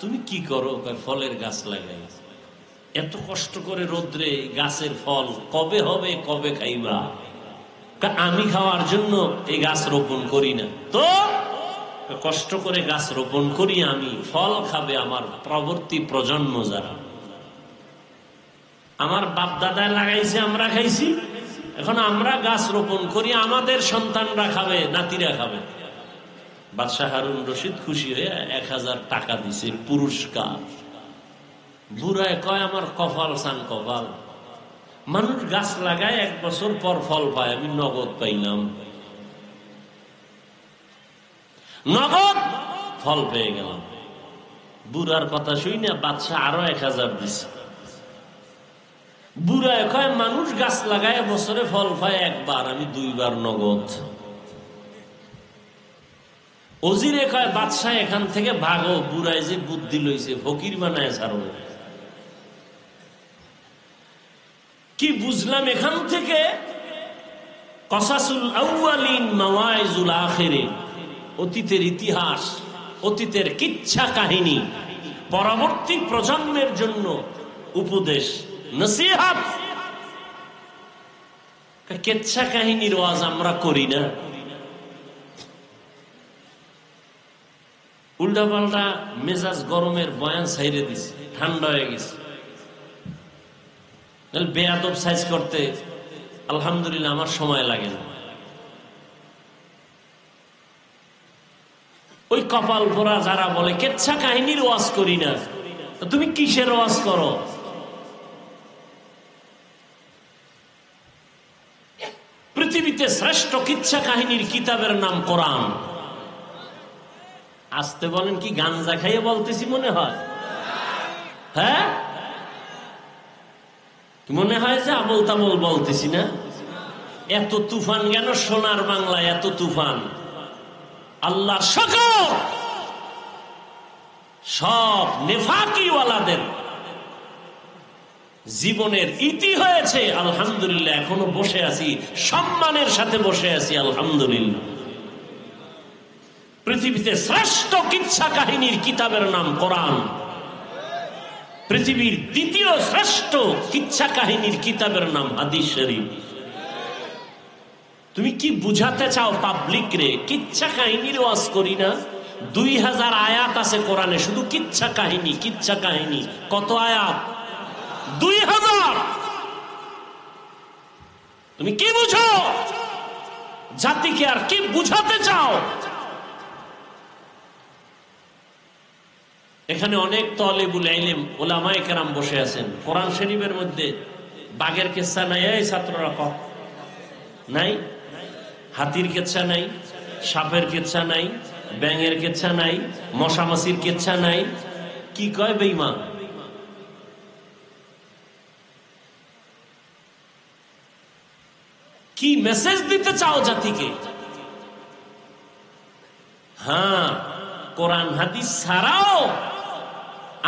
তুমি কি করো? ফলের গাছ লাগাই। এত কষ্ট করে রোদ্রে গাছের ফল কবে হবে, কবে খাইবা? আমি খাওয়ার জন্য এই গাছ রোপণ করি না, তো কষ্ট করে গাছ রোপণ করি আমি, ফল খাবে আমার পরবর্তী প্রজন্ম যারা। আমার বাপ দাদায় লাগাইছে, আমরা খাইছি, এখন আমরা গাছ রোপণ করি, আমাদের সন্তানরা খাবে, নাতিরা খাবে। বাদশাহ হারুন রশিদ খুশি হয়ে 1000 টাকা দিছে পুরস্কার। বুড়ায় কয়, আমার কপাল সান কপাল, মানুষ গাছ লাগায় 1 বছর পর ফল পায়, আমি নগদ পাইলাম, নগদ ফল পেয়ে গেলাম। বুড়ার কথা শুনে বাদশাহ আরো 1000 দিছে। বুড়ায় কয়, মানুষ গাছ লাগায় বছরে ফল পায় একবার, আমি 2 বার নগদ। ওজিরে কয়, বাদশাহ এখান থেকে ভাগো, বুড়ায় যে বুদ্ধি লইছে, ফকির বানায় ছাড়ো। কি বুঝলাম এখান থেকে? কসাসুল আউয়ালিন মাওয়াইজুল আখিরিন, অতীতের ইতিহাস, অতীতের কিচ্ছা কাহিনী পরবর্তী প্রজন্মের জন্য উপদেশ, নসিহত। কিচ্ছা কাহিনীর ওয়াজ আমরা করি না, উল্টা পাল্টা মেজাজ গরমের বয়ান ছাইরে দিছে, ঠান্ডা হয়ে গেছে। বেয়াদব সাইজ করতে আলহামদুলিল্লাহ আমার সময় লাগে না। ওই কপাল পোড়া যারা বলে কিচ্ছা কাহিনীর ওয়াজ করি না, তুমি কিসের ওয়াজ করো? পৃথিবীতে শ্রেষ্ঠ কিচ্ছা কাহিনীর কিতাবের নাম কোরআন। আসতে বলেন, কি গাঞ্জা খাইয়ে বলতেছি মনে হয়? হ্যাঁ, মনে হয় যে আবল তাবল বলতেছি না? এত তুফান কেন সোনার বাংলায়? এত তুফান আল্লাহ সকল সব নেফাকিওয়ালাদের জীবনের ইতি হয়েছে। আলহামদুলিল্লাহ এখনো বসে আছি, সম্মানের সাথে বসে আছি, আলহামদুলিল্লাহ। পৃথিবীতে শ্রেষ্ঠ কিচ্ছা কাহিনীর কিতাবের নাম কোরআন। পৃথিবীর দ্বিতীয় শ্রেষ্ঠ কিচ্ছা কাহিনীর কিতাবের নাম হাদিস শরীফ। তুমি কি বুঝাতে চাও পাবলিক রে? কিচ্ছা কাহিনীর ওয়াজ করি না? 2000 আয়াত আছে কোরআনে, শুধু কিচ্ছা কাহিনী কিচ্ছা কাহিনী। কত আয়াত? 2000। তুমি কি বুঝো? জাতিকে আর কি বুঝাতে চাও? এখানে অনেক তলেবুল ইলম উলামায়ে কেরাম বসে আছেন। কোরআন শরীফের মধ্যে বাঘের কিচ্ছা নাই? এই ছাত্ররা কম নাই? হাতির কিচ্ছা নাই, সাপের কিচ্ছা নাই, ব্যাঙের কিচ্ছা নাই, মশামাছির কিচ্ছা নাই? কি কয় বেঈমান? কি মেসেজ দিতে চাও জাতিকে? হ্যাঁ, কোরআন হাদিস ছাড়াও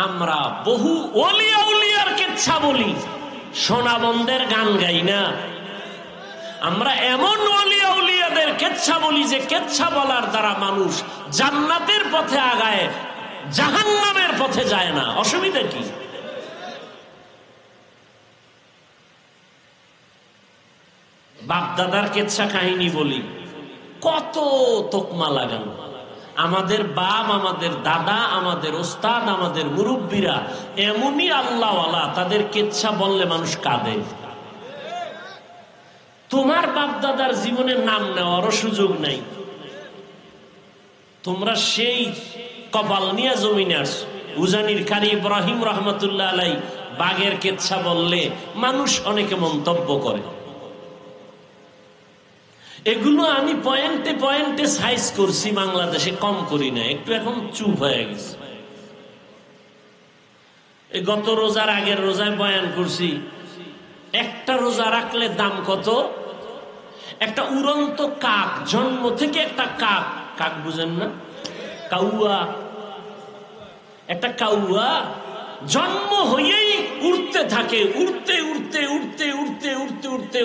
আমরা বহু ওলিয়া উলিয়ার কিচ্ছা বলি, সোনাবন্দের গান গাই না। আমরা এমন ওলিয়া উলিয়াদের কিচ্ছা বলি যে কিচ্ছা বলার দ্বারা মানুষ জান্নাতের পথে আগায়, জাহান্নামের পথে যায় না। অসুবিধা কি? বাপ দাদার কিচ্ছা কাহিনী বলি, কত তোকমা লাগানো। আমাদের বাপ, আমাদের দাদা, আমাদের ওস্তাদ, আমাদের মুরব্বীরা এমনই আল্লাহওয়ালা, তাদের কিচ্ছা বললে মানুষ কাঁদে। তোমার বাপ দাদার জীবনের নাম নেওয়ারও সুযোগ নাই। তোমরা সেই কপাল নিয়ে জমিনে আসছো। উজানির কারি ইব্রাহিম রহমতুল্লাহ আলাই বাঘের কিচ্ছা বললে মানুষ অনেকে মন্তব্য করে। এগুলো আমি পয়েন্টে পয়েন্টে সাইজ করছি, বাংলাদেশে কম করি না, একটু এখন চুপ হয়ে গেছে। এই গত রোজার আগের রোজায় বয়ান করছি, একটা রোজা রাখলে দাম কত। একটা উড়ন্ত কাক, জন্ম থেকে একটা কাক, কাক বুঝেন না? কাউয়া, একটা কাউয়া জন্ম হয়েই উড়তে থাকে, উড়তে উড়তে উড়তে উড়তে উড়তে উড়তে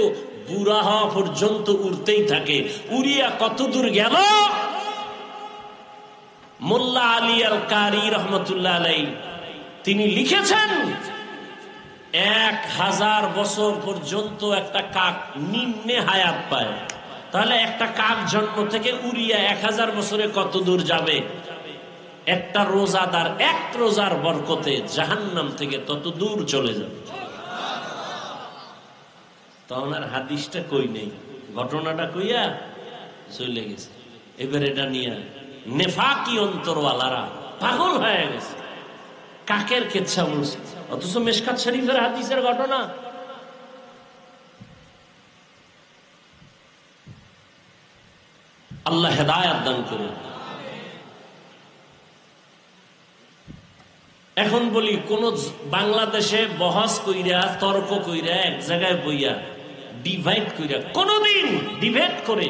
বুড়া হওয়া পর্যন্ত উড়তেই থাকে। উড়িয়া কত দূর গেল? মোল্লা আলী আল কারি রহমতুল্লাহ আলাই তিনি লিখেছেন 1000 বছর পর্যন্ত একটা কাক নিম্নে হায়াত পায়। তাহলে একটা কাক জন্ম থেকে উড়িয়া 1000 বছরে কত দূর যাবে? একটা রোজাদার এক রোজার বরকতে জাহান্নাম থেকে তত দূর চলে যাবে। তখন আর হাদিসটা কই নেই, ঘটনাটা কইয়া চলে গেছে। এবার এটা নিয়ে নেফাকি অন্তরওয়ালারা পাগল হয়ে গেছে, কাকের কিচ্ছা বলছে, অথচ মিশকাত শরীফের হাদিসের ঘটনা। আল্লাহ হেদায়েত দান করুন। এখন বলি, কোন বাংলাদেশে বহস কইরা, তর্ক কইরা, এক জায়গায় বইয়া ডিভাইড কইরা কোনদিন ডিবেট করে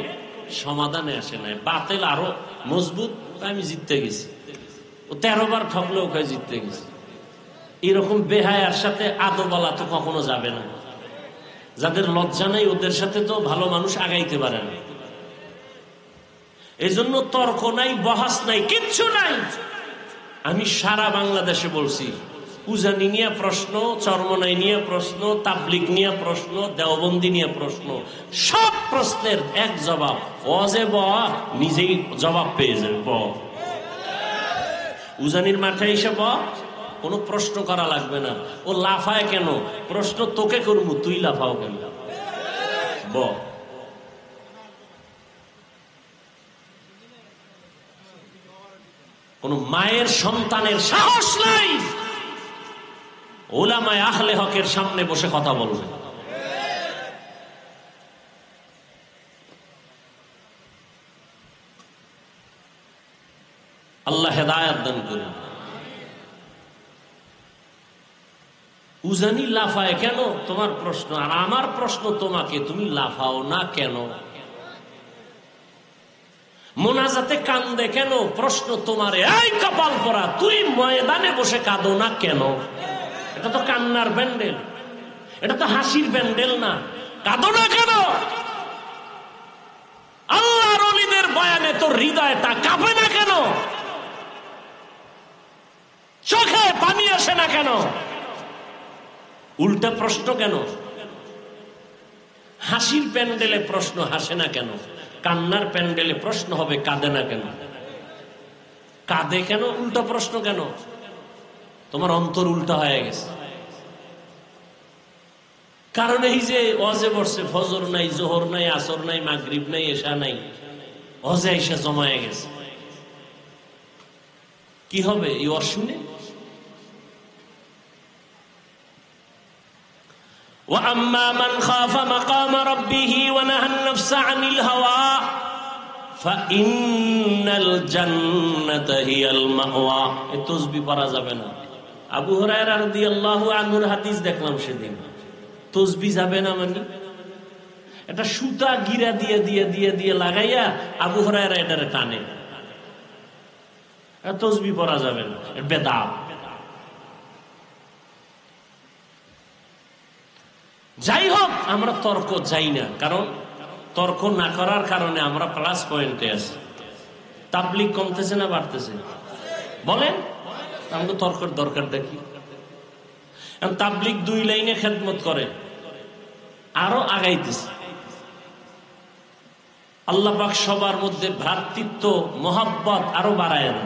সমাধানে আসে নাই। বাতিল আরো মজবুত, আমি জিততে গেছি। ও 13 বার ঠকলেও কয় জিততে গেছি। এরকম বেহায়ার সাথে আদবালা তো কখনো যাবে না। যাদের লজ্জা নাই ওদের সাথে তো ভালো মানুষ আগাইতে পারে না। এই জন্য তর্ক নাই, বহাস নাই, কিচ্ছু নাই। আমি সারা বাংলাদেশে বলছি, উজানি নিয়ে প্রশ্ন, চরমনাই নিয়ে প্রশ্ন, তাবলিগ নিয়ে প্রশ্ন, দেওবন্দি নিয়ে প্রশ্ন, সব প্রশ্নের এক জবাব, ওয়াজে ব নিজেই জবাব পেয়ে যাবে। ব উজানির মাঠে এসে ব, কোনো প্রশ্ন করা লাগবে না। ও লাফায় কেন? প্রশ্ন তোকে করবো, তুই লাফাও কেন? ব কোন মায়ের সন্তানের সাহস নাই উলামায়ে আহলে হকের সামনে বসে কথা বলবে। আল্লাহ হেদায়েত দান করুন। উজানি লাফায় কেন? তোমার প্রশ্ন। আর আমার প্রশ্ন তোমাকে, তুমি লাফাও না কেন? মোনাজাতে কান্দে কেন? প্রশ্ন তোমারে। এই কপাল পরা, তুই ময়দানে বসে কাঁদো না কেন? এটা তো কান্নার প্যান্ডেল, এটা তো হাসির প্যান্ডেল না। কাঁদো না কেন? আল্লাহর ওলিদের বয়ানে তোর হৃদয়টা কাঁপে না কেন? চোখে পানি আসে না কেন? উল্টা প্রশ্ন কেন? হাসির প্যান্ডেলে প্রশ্ন হাসে না কেন? কান্নার প্যান্ডেলে প্রশ্ন হবে কাঁদে না কেন? কাঁদে কেন? উল্টা প্রশ্ন কেন? তোমার অন্তর উল্টা হয়ে গেছে। কারণ এই যে ওয়াজে বসছে, ফজর নাই, জোহর নাই, আসর নাই, মাগরিব নাই, এশা নাই, ওয়াজে এসে জমায়ে গেছে। কি হবে এই ওয়াজ শুনে? وَأَمَّا مَنْ خَافَ مَقَامَ رَبِّهِ وَنَهَى النَّفْسَ عَنِ الْهَوَى فَإِنَّ الْجَنَّةَ هِيَ الْمَأْوَى। এই তাসবিহ পড়া যাবে না। আবু হুরায়রা রাদিয়াল্লাহু আনহুর হাদিস দেখলাম সেদিন। তাসবিহ যাবে না মানে এটা সুতা গিরা দিয়ে দিয়ে দিয়ে দিয়ে লাগাইয়া আবু হুরায়রা এটারে টানে। তাসবিহ পড়া যাবে না, এটা বেদাত। যাই হোক, আমরা তর্ক যাই না, কারণ তর্ক না করার কারণে আমরা প্লাস পয়েন্টে আছি। তাবলীগ কমতেছে না বাড়তেছে? বলেন, আমাকে তর্কের দরকারটা কি? তাবলীগ 2 লাইনে খেদমত করে, আরো আগাইতেছে। আল্লাহ পাক সবার মধ্যে ভ্রাতৃত্ব মহব্বত আরো বাড়ায় না।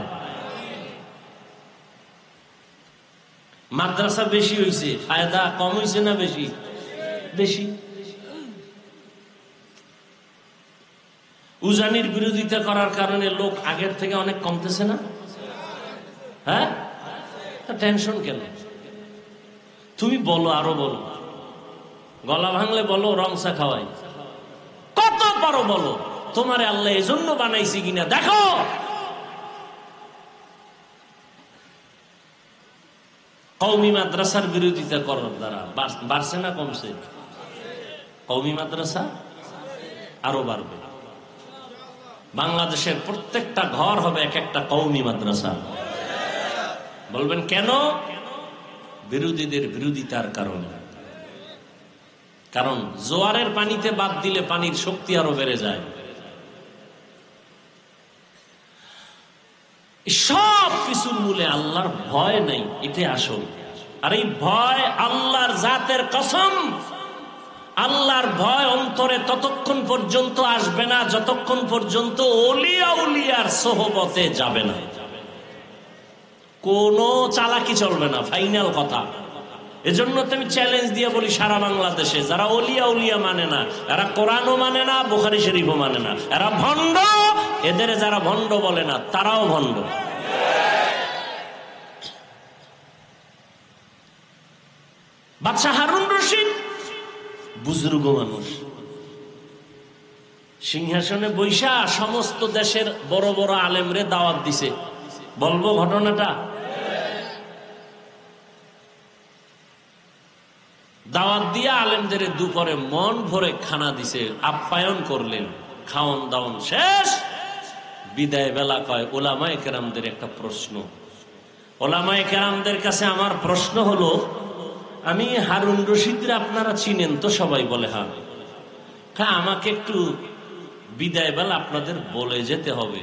মাদ্রাসা বেশি হয়েছে, ফায়দা কম হয়েছে না বেশি? বেশি। উজানির বিরোধিতা করার কারণে লোক আগের থেকে অনেক কমতেছে না? হ্যাঁ, টেনশন কেন? তুমি বলো, আরো বলো। গলা ভাঙলে বলো রংসা খাওয়াই, কত পারো বলো। তোমারে আল্লাহ এই জন্য বানাইছি কিনা দেখো। কওমি মাদ্রাসার বিরোধিতা করার দ্বারা বাড়ছে না কমছে? কওমি মাদ্রাসা আরো বাড়বে। বাংলাদেশের প্রত্যেকটা ঘর হবে এক একটা কওমি মাদ্রাসা। বলবেন কেন? বিরোধীদের বিরোধিতার কারণে। কারণ জোয়ারের পানিতে বাদ দিলে পানির শক্তি আরো বেড়ে যায়। সব কিছুর মূলে আল্লাহর ভয় নাই, এটাই আসল। আর এই ভয় আল্লাহর জাতের কসম, আল্লাহর ভয় অন্তরে ততক্ষণ পর্যন্ত আসবে না যতক্ষণ পর্যন্ত ওলিয়া উলিয়ার সোহবতে যাবে না। কোনো চালাকি চলবে না, ফাইনাল কথা। এজন্য তো আমি চ্যালেঞ্জ দিয়ে বলি, সারা বাংলাদেশে যারা ওলিয়া উলিয়া মানে না, এরা কোরআনও মানে না, বুখারী শরীফও মানে না, এরা ভণ্ড। এদের যারা ভণ্ড বলে না তারাও ভণ্ড। বাদশাহ হারুন রশিদ বুজুর্গ মানুষ, সিংহাসনে বৈশা সমস্ত দেশের বড় বড় আলেমরে দাওয়াত দিছে। বলবো ঘটনাটা? দাওয়াত দিয়ে আলেমদের দুপুরে মন ভরে খানা দিছে, আপ্যায়ন করলেন। খাওয়ান দাওয়ান শেষ, বিদায় বেলা কয় ওলামায়ে কেরামদের একটা প্রশ্ন। ওলামায়ে কেরামদের কাছে আমার প্রশ্ন হলো, আমি হারুন রশিদরে আপনারা চিনেন তো? সবাই বলে হ্যাঁ। আমাকে একটু বিদায় বেলা আপনাদের বলে যেতে হবে,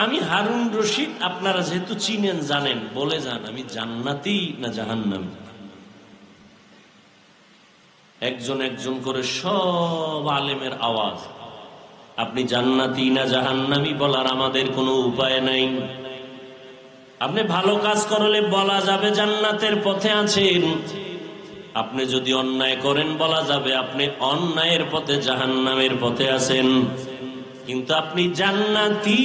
আমি হারুন রশিদ আপনারা যেহেতু চিনেন জানেন, বলে যান আমি জান্নাতি না জাহান্নামী। একজন একজন করে সব আলেমের আওয়াজ, আপনি জান্নাতি না জাহান্নামী বলার আমাদের কোনো উপায় নাই। আপনি ভালো কাজ করলে বলা যাবে জান্নাতের পথে আছেন, আপনি যদি অন্যায় করেন বলা যাবে আপনি অন্যায়ের পথে জাহান্নামের পথে আছেন। কিন্তু আপনি জান্নাতি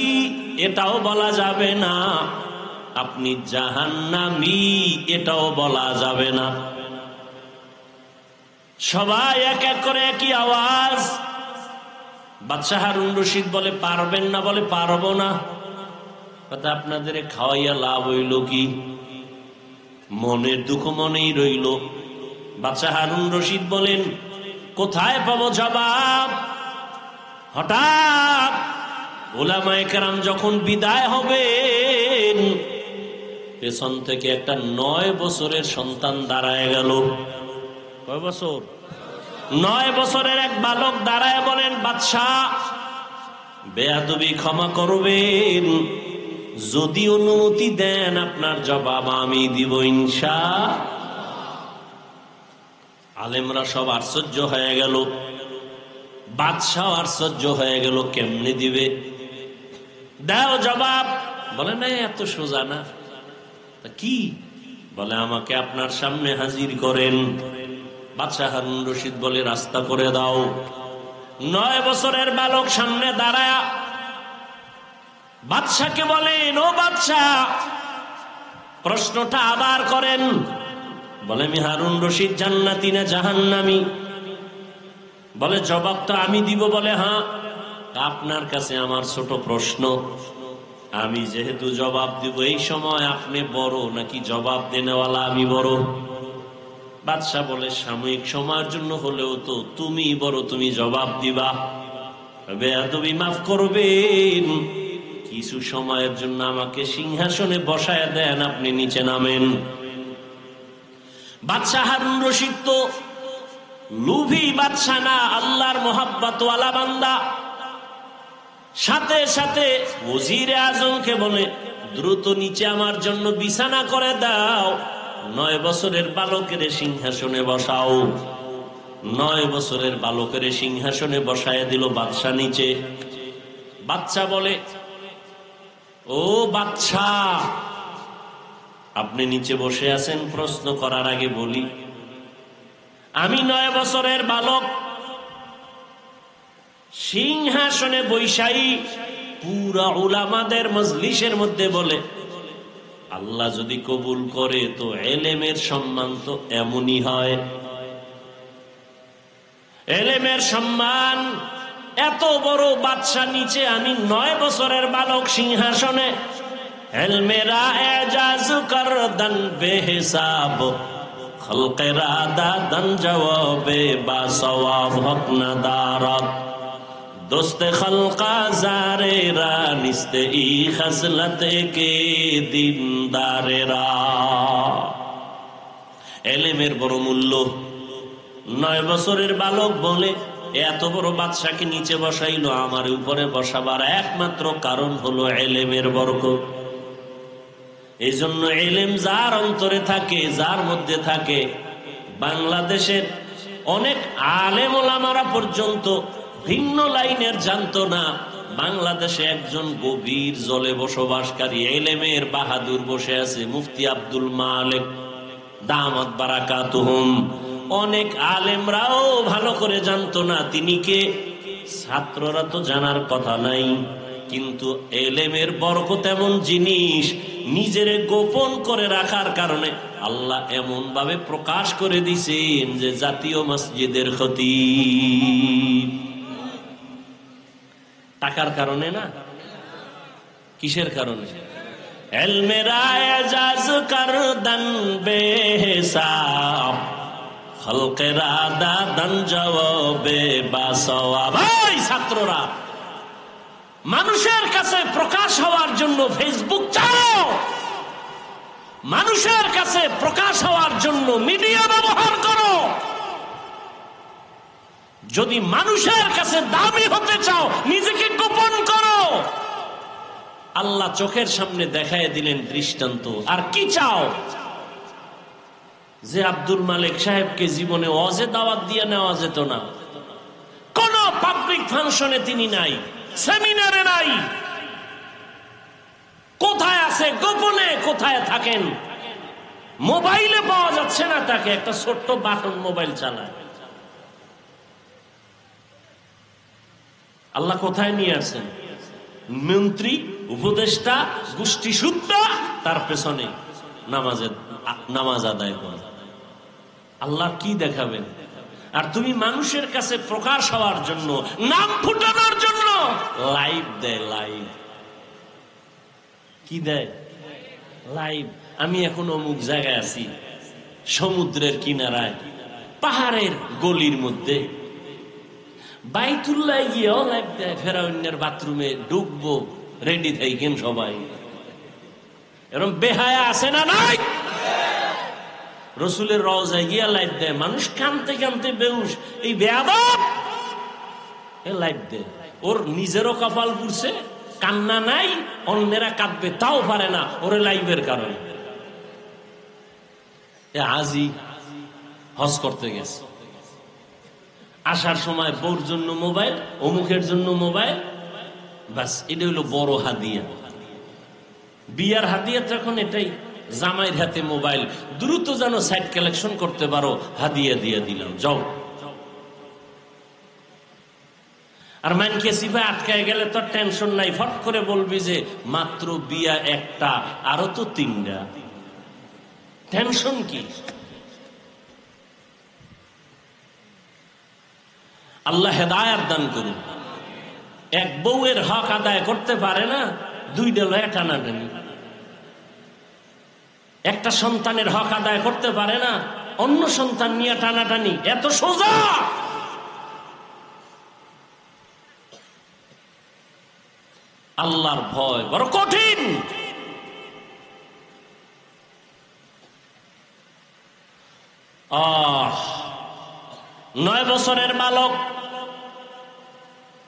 এটাও বলা যাবে না, আপনি জাহান্নামী এটাও বলা যাবে না। সবাই এক এক করে একই আওয়াজ। বাদশাহ হারুন রশিদ বলে পারবেন না? বলে পারবো না। কথা আপনাদের খাওয়াইয়া লাভ হইল কি? মনের দুঃখ মনেই রইল। বাদশাহ হারুন রশিদ বলেন কোথায় পাবো জবাব? হঠাৎ উলামায়ে কেরাম যখন বিদায় হবেন, পেছন থেকে একটা 9 বছরের সন্তান দাঁড়ায় গেল। কয় বছর? 9 বছরের এক বালক দাঁড়ায় বলেন, বাদশাহ বেয়াদবি ক্ষমা করবেন, যদি অনুমতি দেন আপনার জবাব আমি দিব ইনশাআল্লাহ। আলেমরা সব আশ্চর্য হয়ে গেল, বাদশাহ আশ্চর্য হয়ে গেল, কেমনে দিবে? দাও জবাব। বলে না, এত সোজা না। কি? বলে আমাকে আপনার সামনে হাজির করেন। বাদশাহ হারুন রশিদ বলে রাস্তা করে দাও। 9 বছরের বালক সামনে দাঁড়ায় বাদশাকে বলেন, ও বাদশাহ, প্রশ্নটা আবার করেন। বলে আমি হারুন রশিদ জান্নাতি না জাহান্নামী? বলে জবাবটা আমি দিব। বলে হ্যাঁ। আপনার কাছে আমার ছোট প্রশ্ন, আমি যেহেতু জবাব দিব, এই সময় আপনি বড় নাকি জবাব দেনেওয়ালা আমি বড়? বাদশাহ বলে সাময়িক সময়ের জন্য হলেও তো তুমি বড়, তুমি জবাব দিবা। বেয়াদবি মাফ করবেন, কিছু সময়ের জন্য আমাকে সিংহাসনে বসায় দেন, আপনি নিচে নামেন। বাদশাহ হারুন রশিদ তো লুভি বাদশাহ না, আল্লাহর মোহাব্বতওয়ালা বান্দা। সাথে সাথে ওজিরে আজমকে বলে দ্রুত নিচে আমার জন্য বিছানা করে দাও, 9 বছরের বালকের সিংহাসনে বসাও। 9 বছরের বালকের সিংহাসনে বসায় দিল বাদশাহ নিচে। বাদশাহ বলে, ও বাদশাহ, আপনি নিচে বসে আছেন, প্রশ্ন করার আগে বলি, আমি 9 বছরের বালক সিংহাসনে বৈশাই পুরা উলামাদের মজলিসের মধ্যে বলে আল্লাহ যদি কবুল করে তো এলেমের সম্মান তো এমনই হয়। এলেমের সম্মান এত বড় বাদশা নিচে, আমি 9 বছরের বালক সিংহাসনে। এলমেরা এজাজ করদন বেহিসাব, খলকেরা দাদন জওয়াবে বা সওয়াব হক না দারাত, দোস্তে খলকা জারেরা নিস্তে ই খসলতে কে দিনদারেরা। এলেমের বড় মূল্য। 9 বছরের বালক বলে এত বড় বাদশাকে নিচে বসাইলো, আমার উপরে বসাবার একমাত্র কারণ হলো এলেমের বরকত। এই জন্য এলেম যার অন্তরে থাকে, যার মধ্যে থাকে, বাংলাদেশের অনেক আলেম ওলামারা পর্যন্ত ভিন্ন লাইনের জানতো না। বাংলাদেশে একজন গভীর জলে বসবাসকারী এলেমের বাহাদুর বসে আছে, মুফতি আব্দুল মালিক দামাত বারাকাতুহুম। অনেক আলেমরাও ভালো করে জানতো না তিনি কে, ছাত্ররা তো জানার কথা নাই। কিন্তু এলেমের বরকত এমন জিনিস, নিজের গোপন করে রাখার কারণে আল্লাহ এমন ভাবে প্রকাশ করে দিছেন যে জাতীয় মসজিদের খতিব। টাকার কারণে না, কিসের কারণে? এলমেরা এজাজ করদন বেহিসাব, খলকেরা দাদন জওয়াবে বা সওয়াব। ভাই ছাত্ররা, মানুষের কাছে প্রকাশ হওয়ার জন্য ফেসবুক চালাও, মানুষের কাছে প্রকাশ হওয়ার জন্য মিডিয়া ব্যবহার করো। যদি মানুষের কাছে দামি হতে চাও, নিজেকে গোপন করো। আল্লাহ চোখের সামনে দেখায় দিলেন দৃষ্টান্ত। আর কি চাও? যে আব্দুল মালিক সাহেবকে জীবনে ওয়াজে দাওয়াত দিয়ে নেওয়া যেত না, কোন পাবলিক ফাংশনে তিনি নাই, সেমিনারে নাই, কোথায় আছে গোপনে, কোথায় থাকেন, মোবাইলে পাওয়া যাচ্ছে না তাকে, একটা ছোট্ট বাটন মোবাইল চালায়। আল্লাহ কোথায় নিয়ে আসেন? মন্ত্রী, উপদেষ্টা, গোষ্ঠী সুদ্ধা, তার পেছনে নামাজ আদায় করে। আল্লাহ কি দেখাবেন? আর তুমি মানুষের কাছে প্রকাশ হওয়ার জন্য, নাম ফুটানোর জন্য লাইভ দেয়। লাইভ কি দেয়? লাইভ। আমি এখন অমুক জায়গায় আছি, সমুদ্রের কিনারায়, পাহাড়ের গলির মধ্যে, বাইতুল্লাহ গিয়েও লাইভ দেয়। ফেরাউনের বাথরুমে ঢুকবো, রেডি থাকেন সবাই। এরকম বেহায়া আছে না নাই? রসুলের রওজায় গিয়া লাইভ দেয়, মানুষ কানতে কানতে বেহুশ। এই বেয়াদব এ লাইভ দেয়। ওর নিজেরও কপাল পুড়ছে, কান্না নাই, অন্যেরা কাঁদবে তাও পারে না ওরে লাইভের কারণে। আজি হজ করতে গেছে, আসার সময় বউর জন্য মোবাইল, অমুকের জন্য মোবাইল, বাস এটা হলো বড় হাদিয়া। বিয়ার হাদিয়া তখন এটাই, জামাইয়ের হাতে মোবাইল, দ্রুত যেন সাইড কালেকশন করতে পারো, হাদিয়া দিয়ে দিলাম, যাও। আর মানকে সিফা আটকায় গেলে তো টেনশন নাই, ফট করে বলবি যে মাত্র বিয়া একটা, আরো তো তিনটা, টেনশন কি? আল্লাহ হেদায়েত দান করুন। এক বউয়ের হক আদায় করতে পারে না, দুইটা লয়ে টানাটানি। একটা সন্তানের হক আদায় করতে পারে না, অন্য সন্তান নিয়ে টানাটানি, এত সোজা? আল্লাহর ভয় বড় কঠিন। 9 বছরের বালক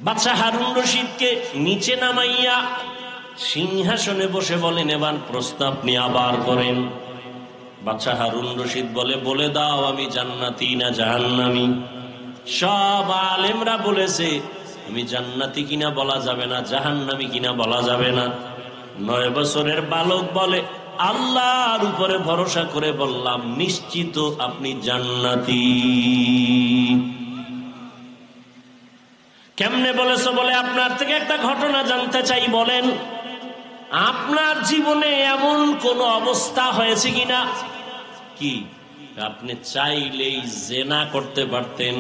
বাদশা হারুন রশিদকে নিচে নামাইয়া সিংহাসনে বসে বলেন, এবার প্রস্তাব নিয়ে আবার করেন। বাদশা হারুন রশিদ বলে দাও আমি জান্নাতি না জাহান্নামী? সব আলেমরা বলেছে আমি জান্নাতি কিনা বলা যাবে না, জাহান্নামী কিনা বলা যাবে না। 9 বছরের বালক বলে, আল্লাহর উপরে ভরসা করে বললাম নিশ্চিত আপনি জান্নাতি। কেমনে বলেছো? বলে আপনার থেকে একটা ঘটনা জানতে চাই, বলেন আপনার জীবনে এমন কোন অবস্থা হয়েছে কিনা? কি আপনি চাইলেই জেনা করতে পারতেন,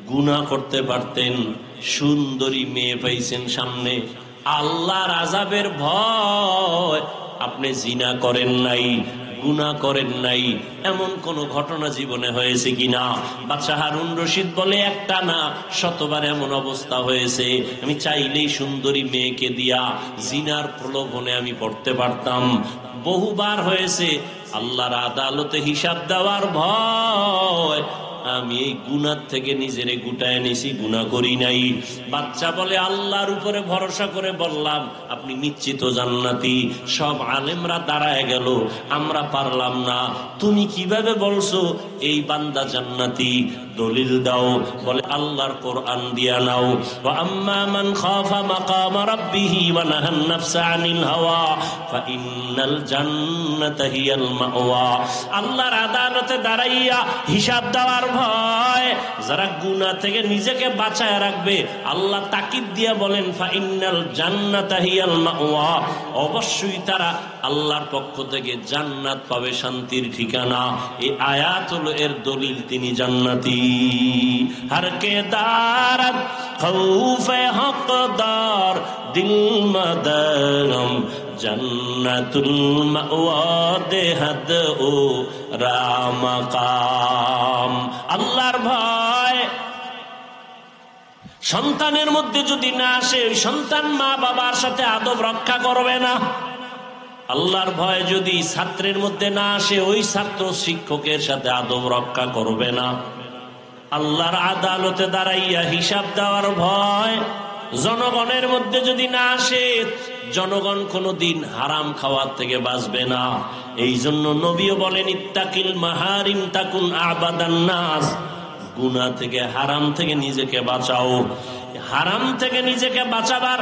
গুনাহ করতে পারতেন, সুন্দরী মেয়ে পাইছেন সামনে, আল্লাহর আযাবের ভয় আপনি জিনা করেন নাই, গুনাহ করেন নাই, এমন কোন ঘটনা জীবনে হয়েছে কিনা? বাদশা হারুন রশিদ বলে, একটা না, শতবার এমন অবস্থা হয়েছে, আমি চাইলেই সুন্দরী মেয়েকে দিয়া জিনার প্রলোভনে আমি পড়তে পারতাম। বহুবার হয়েছে, আল্লাহর আদালতে হিসাব দেওয়ার ভয় আমি এই গুনাহ থেকে নিজেরে গুটায় নিছি, গুনাহ করি নাই। বাচ্চা বলে, আল্লাহর উপরে ভরসা করে বললাম আপনি নিশ্চিত জান্নাতি। সব আলেমরা দাঁড়ায় গেল, আমরা পারলাম না, তুমি কিভাবে বলছো এই বান্দা জান্নাতি? দলিল দাও। বলে আল্লাহর কোরআন দিয়া নাও, ওয়া আম্মা মান খাফা মাকাম রাব্বিহি ওয়া নাহান নাফসা আনিল হাওয়া ফাইন্নাল জান্নাতা হিয়াল মাওয়া। আল্লাহর আদালতে দাঁড়াইয়া হিসাব দেওয়ার ভয় যারা গুনাহ থেকে নিজেকে বাঁচায় রাখবে, আল্লাহ তাকিদ দিয়া বলেন ফাইন্নাল জান্নাতা হিয়াল মাওয়া, অবশ্যই তারা আল্লাহর পক্ষ থেকে জান্নাত পাবে, শান্তির ঠিকানা। এই আয়াত হলো এর দলিল, তিনি জান্নাতি। हर के दारद खौफे हकदार दिल मदरम जन्नतुल मावा देहद ओ रामकाम। আল্লাহর ভয় সন্তানের মধ্যে যদি না আসে, ওই সন্তান মা বাবার সাথে আদব রক্ষা করবে না। আল্লাহর ভয় যদি ছাত্রের মধ্যে না আসে, ওই ছাত্র শিক্ষকের সাথে আদব রক্ষা করবে না। আল্লাহর আদালতে দাঁড়াইয়া হিসাব দেওয়ার ভয় জনগণের মধ্যে যদি না আসে, জনগণ কোনদিন হারাম খাওয়ার থেকে বাঁচবে না। এই জন্য নবীও বলেন, ইত্তাকিল মাহারিম তাকুন আবাদান নাস, গুনাহ থেকে, হারাম থেকে নিজেকে বাঁচাও। হারাম থেকে নিজেকে বাঁচাবার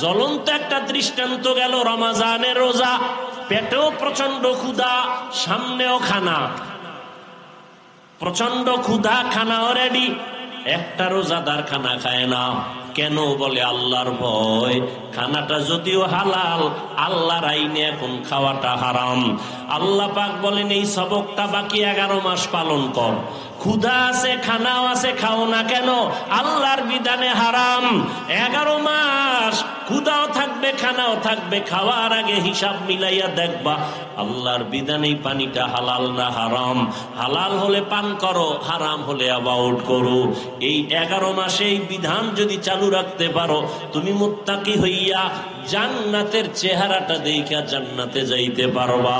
জ্বলন্ত একটা দৃষ্টান্ত গেল রমজানের রোজা। পেটেও প্রচন্ড ক্ষুধা, সামনেও খানা, প্রচন্ড ক্ষুধা, খানাও রেডি। একটা রোজাদার খানা খায় না, কেন? বলে আল্লাহর ভয়। খানাটা যদিও হালাল, আল্লাহর আইনে এখন খাওয়াটা হারাম। আল্লাহ পাক বলেন, এই সবকটা বাকি 11 মাস পালন কর। ক্ষুধা আছে, খানাও আছে, খাও না কেন? আল্লাহর বিধানে হারাম। 11 মাস ক্ষুধাও থাকবে, খানাও থাকবে, খাওয়ার আগে হিসাব মিলাইয়া দেখবা আল্লাহর বিধানেই পানিটা হালাল না হারাম। হালাল হলে পান করো, হারাম হলে অ্যাবাউট করো। এই 11 মাসে এই বিধান যদি চালু রাখতে পারো, তুমি মুত্তাকি হইয়া জান্নাতের চেহারাটা দেখা জান্নাতে যাইতে পারবা।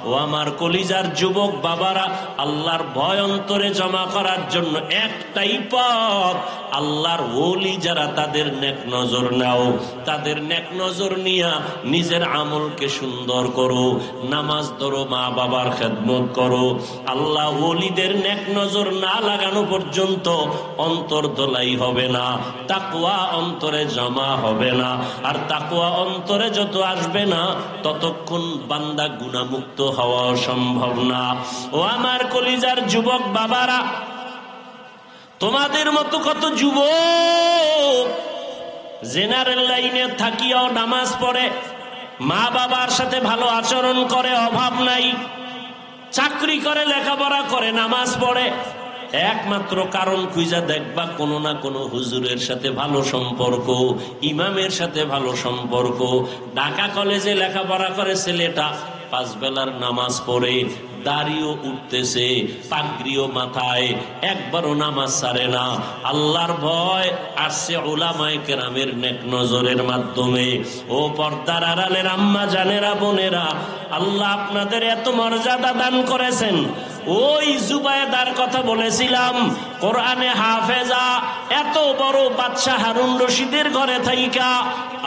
ও আমার কলিজার যুবক বাবারা, আল্লাহর ভয় অন্তরে জমা করার জন্য একটাই পথ, আল্লাহর ওলি যারা তাদের নেক নজর নাও, তাদের নেক নজর নিয়া নিজের আমলকে সুন্দর করো, নামাজ ধরো, মা বাবার খেদমত করো। আল্লাহ ওলিদের নেক নজর না লাগানো পর্যন্ত অন্তর দোলাই হবে না, তাকওয়া অন্তরে জমা হবে না। আর তাকওয়া অন্তরে যত আসবে না ততক্ষণ বান্দা গুনাহমুক্ত হওয়া সম্ভব না। ও আমার কলিজার যুবক বাবারা, তোমাদের মতো কত যুবক জেনারেল লাইনে থাকিয়াও নামাজ পড়ে, মা বাবার সাথে ভালো আচরণ করে, অভাব নাই, চাকরি করে, লেখাপড়া করে, নামাজ পড়ে। একমাত্র কারণ খুঁজা দেখবা কোনো না কোনো হুজুরের সাথে ভালো সম্পর্ক, ইমামের সাথে ভালো সম্পর্ক। ঢাকা কলেজে লেখাপড়া করে ছেলেটা, 5 বেলার নামাজ পড়ে, দাড়িও উঠতেছে, পাগড়িও মাথায়, একবারও নামাজ ছাড়ে না। আল্লাহর ভয় আসছে উলামায়ে কেরামের নেক নজরের মাধ্যমে। ও পর্দার আড়ালের আম্মা জানেরা, বোনেরা, আল্লাহ আপনাদের এত মর্যাদা দান করেছেন। ওই জুবায়দার কথা বলেছিলাম, কোরআনে হাফেজা, এত বড় বাদশাহ হারুন রশিদের ঘরে থাইকা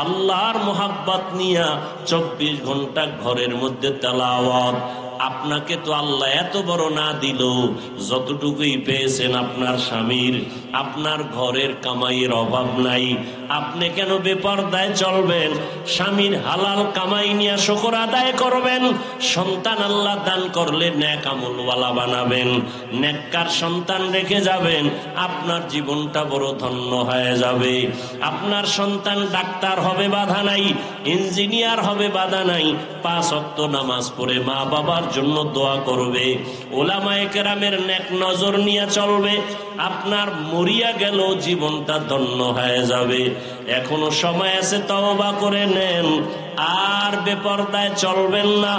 আল্লাহর মোহাব্বত নিয়া 24 ঘন্টা ঘরের মধ্যে তেলাওয়াত। আপনাকে তো আল্লাহ এত বড় না দিল, যতটুকুই পেয়েছেন আপনার স্বামীর, আপনার ঘরের কামাইয়ের অভাব নাই। আপনি কেন বেপরদায় চলবেন? স্বামীর হালাল কামাই নিয়ে শুকর আদায় করবেন। সন্তান আল্লাহ দান করলে নেক আমলওয়ালা বানাবেন, নেককার সন্তান রেখে যাবেন, আপনার জীবনটা বড় ধন্য হয়ে যাবে। আপনার সন্তান ডাক্তার হবে, বাধা নাই, ইঞ্জিনিয়ার হবে, বাধা নাই, 5 ওয়াক্ত নামাজ পড়ে মা বাবার জন্য দোয়া করবে, ওলামায়ে কেরামের নেক নজর নিয়ে চলবে, আপনার মরিয়া গেল জীবনটা ধন্য হয়ে যাবে। এখনো সময় আছে, তওবা করে নেন, আর বেপরদায় চলবেন না।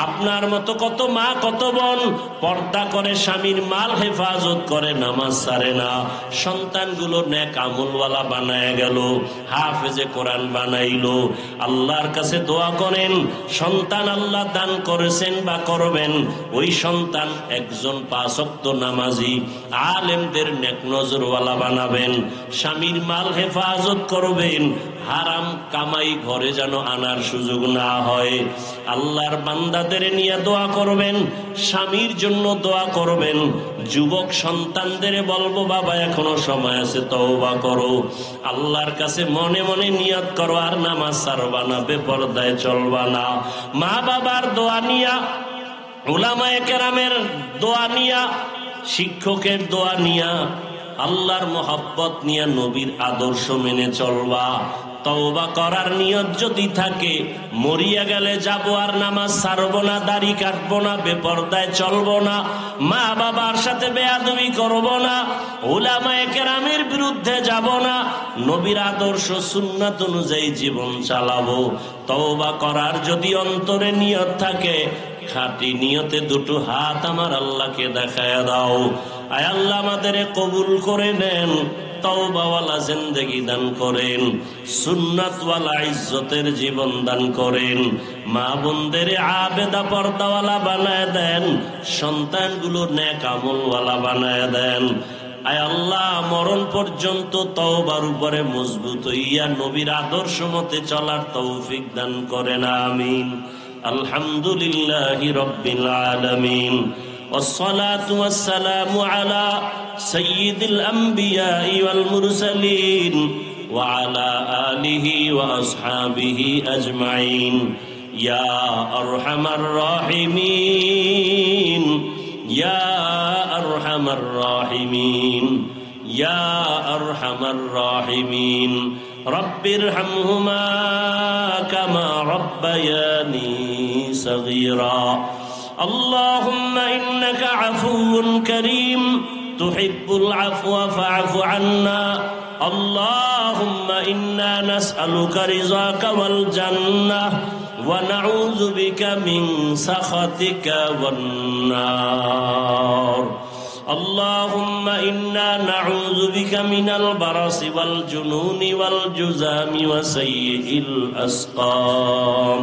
আপনার মতো কত মা কত বোন পর্দা করে, স্বামীর মাল হেফাজত করে, নামাজ ছাড়ে না, সন্তানগুলো নেক আমলওয়ালা বানায় গেল, হাফেজে কোরআন বানাইলো। আল্লাহর কাছে দোয়া করেন, সন্তান আল্লাহ দান করেছেন বা করবেন, ওই সন্তান একজন 5 ওয়াক্ত নামাজি আলেমদের নেক নজরওয়ালা বানাবেন, স্বামীর মাল হেফাজত করবেন, হারাম কামাই ঘরে যেন আনার সুযোগ না হয়। আল্লাহর বান্দাদের নিয়ে দোয়া করবেন, স্বামীর জন্য দোয়া করবেন। যুবক সন্তানদের বলবো, বাবা এখনো সময় আছে, তওবা করো, আল্লাহর কাছে মনে মনে নিয়ত করো, আর নামাজ ছাড়বা না, বেপরদায় চলবা না। মা বাবার দোয়া নিয়া, উলামায়ে কেরামের দোয়া নিয়া, শিক্ষকের দোয়া নিয়া, আল্লাহর মোহাব্বত নিয়ে, নবীর আদর্শ মেনে চলবা। তওবা করার নিয়ত যদি থাকে, মরিয়া গেলে যাব আর নামাজ ছাড়বো না, দাড়ি কাটবো না, বেপরদায় চলবো না, মা বাবার সাথে বেয়াদবি করবো না, উলামায়ে কেরামের বিরুদ্ধে যাব না, নবীর আদর্শ সুন্নাত অনুযায়ী জীবন চালাবো। তওবা করার যদি অন্তরে নিয়ত থাকে, খাঁটি নিয়তে 2 হাত আমার আল্লাহকে দেখায়া দাও। আয় আল্লাহ আমাদের কবুল করে নেন, তওবাওয়ালা জিন্দেগি দান করেন, সুন্নাতওয়ালা ইজ্জতের জীবন দান করেন, মা বোনদের আবেদা পর্দাওয়ালা বানায় দেন, সন্তানগুলো নেক আমলওয়ালা বানায় দেন। আয় আল্লাহ মরণ পর্যন্ত তওবার উপরে মজবুত হইয়া নবীর আদর্শ মতে চলার তৌফিক দান করেন, আমিন। আলহামদুলিল্লাহি রাব্বিল আলামিন, والصلاة والسلام على سيد الأنبياء والمرسلين وعلى آله وأصحابه أجمعين يا أرحم الراحمين يا أرحم الراحمين يا أرحم الراحمين رب ارحمهما كما ربياني صغيرا اللهم إنك عفو كريم تحب العفو فاعف عنا اللهم إنا نسألك رضاك والجنة ونعوذ بك من سخطك والنار اللهم إنا نعوذ بك من البرص والجنون والجذام وسيء الأسقام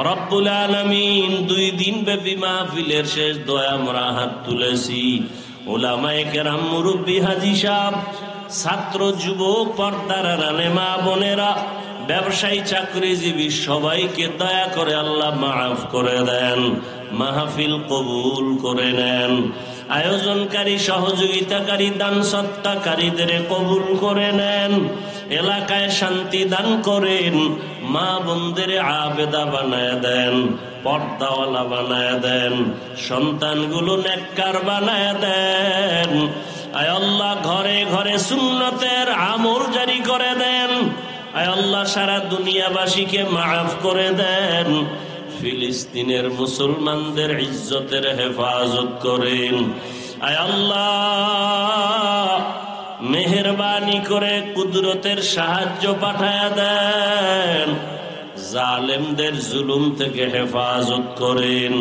রব্বুল আলামিন 2 দিন ব্যাপী মাহফিলের শেষ দোয়া আমরা হাত তুলেছি। উলামায়ে কেরাম, মুরব্বী, হাজী সাহেব, ছাত্র যুবক পর্দার আড়ালে মা বোনেরা, ব্যবসায়ী চাকরিজীবী সবাইকে দয়া করে আল্লাহ মাফ করে দেন, মাহফিল কবুল করে নেন। আয়োজনকারী, সহযোগিতাকারী, দান সত্তাকারীদের কবুল করে নেন। এলাকায় শান্তি দান করেন, মা বোনদের আবেদা বানায় দেন, পর্দাওয়ালা বানায় দেন, সন্তানগুলো নেককার বানায় দেন। আয় আল্লাহ, ঘরে ঘরে সুন্নতের আমল জারি করে দেন। আয় আল্লাহ, সারা দুনিয়াবাসীকে মাফ করে দেন। ফিলিস্তিনের মুসলমানদের ইজ্জতের হেফাজত করেন। আয় আল্লাহ, মেহেরবানি করে কুদরতের সাহায্য পাঠায়া দেন। জালেমদের জুলুম থেকে হেফাজত করেন।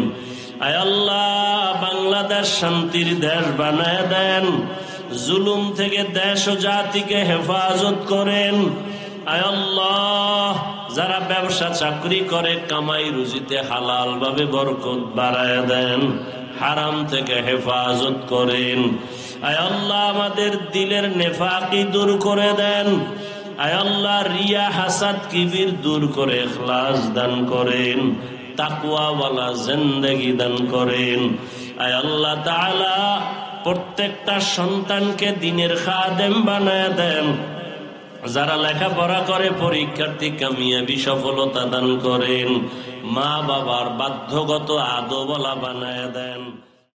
আয় আল্লাহ, বাংলাদেশ শান্তির দেশ বানায় দেন। জুলুম থেকে দেশ ও জাতিকে হেফাজত করেন। আয় আল্লাহ, যারা ব্যবসা চাকরি করে কামাই রুজিতে হালাল ভাবে বরকত বাড়ায় দেন, হারাম থেকে হেফাজত করেন। আয় আল্লাহ, আমাদের দিলের নেফাকি দূর করে দেন। আয় আল্লাহ, রিয়া হাসাদ কিবির দূর করে ইখলাস দান করেন, তাকওয়াওয়ালা জিন্দেগি দান করেন। আয় আল্লাহ তাআলা, প্রত্যেকটা সন্তানকে দ্বীনের খাদেম বানায় দেন। যারা লেখাপড়া করে পরীক্ষার্থী কামিয়াবি সফলতা দান করেন। মা বাবার বাধ্যগত আদবওয়ালা বানায় দেন।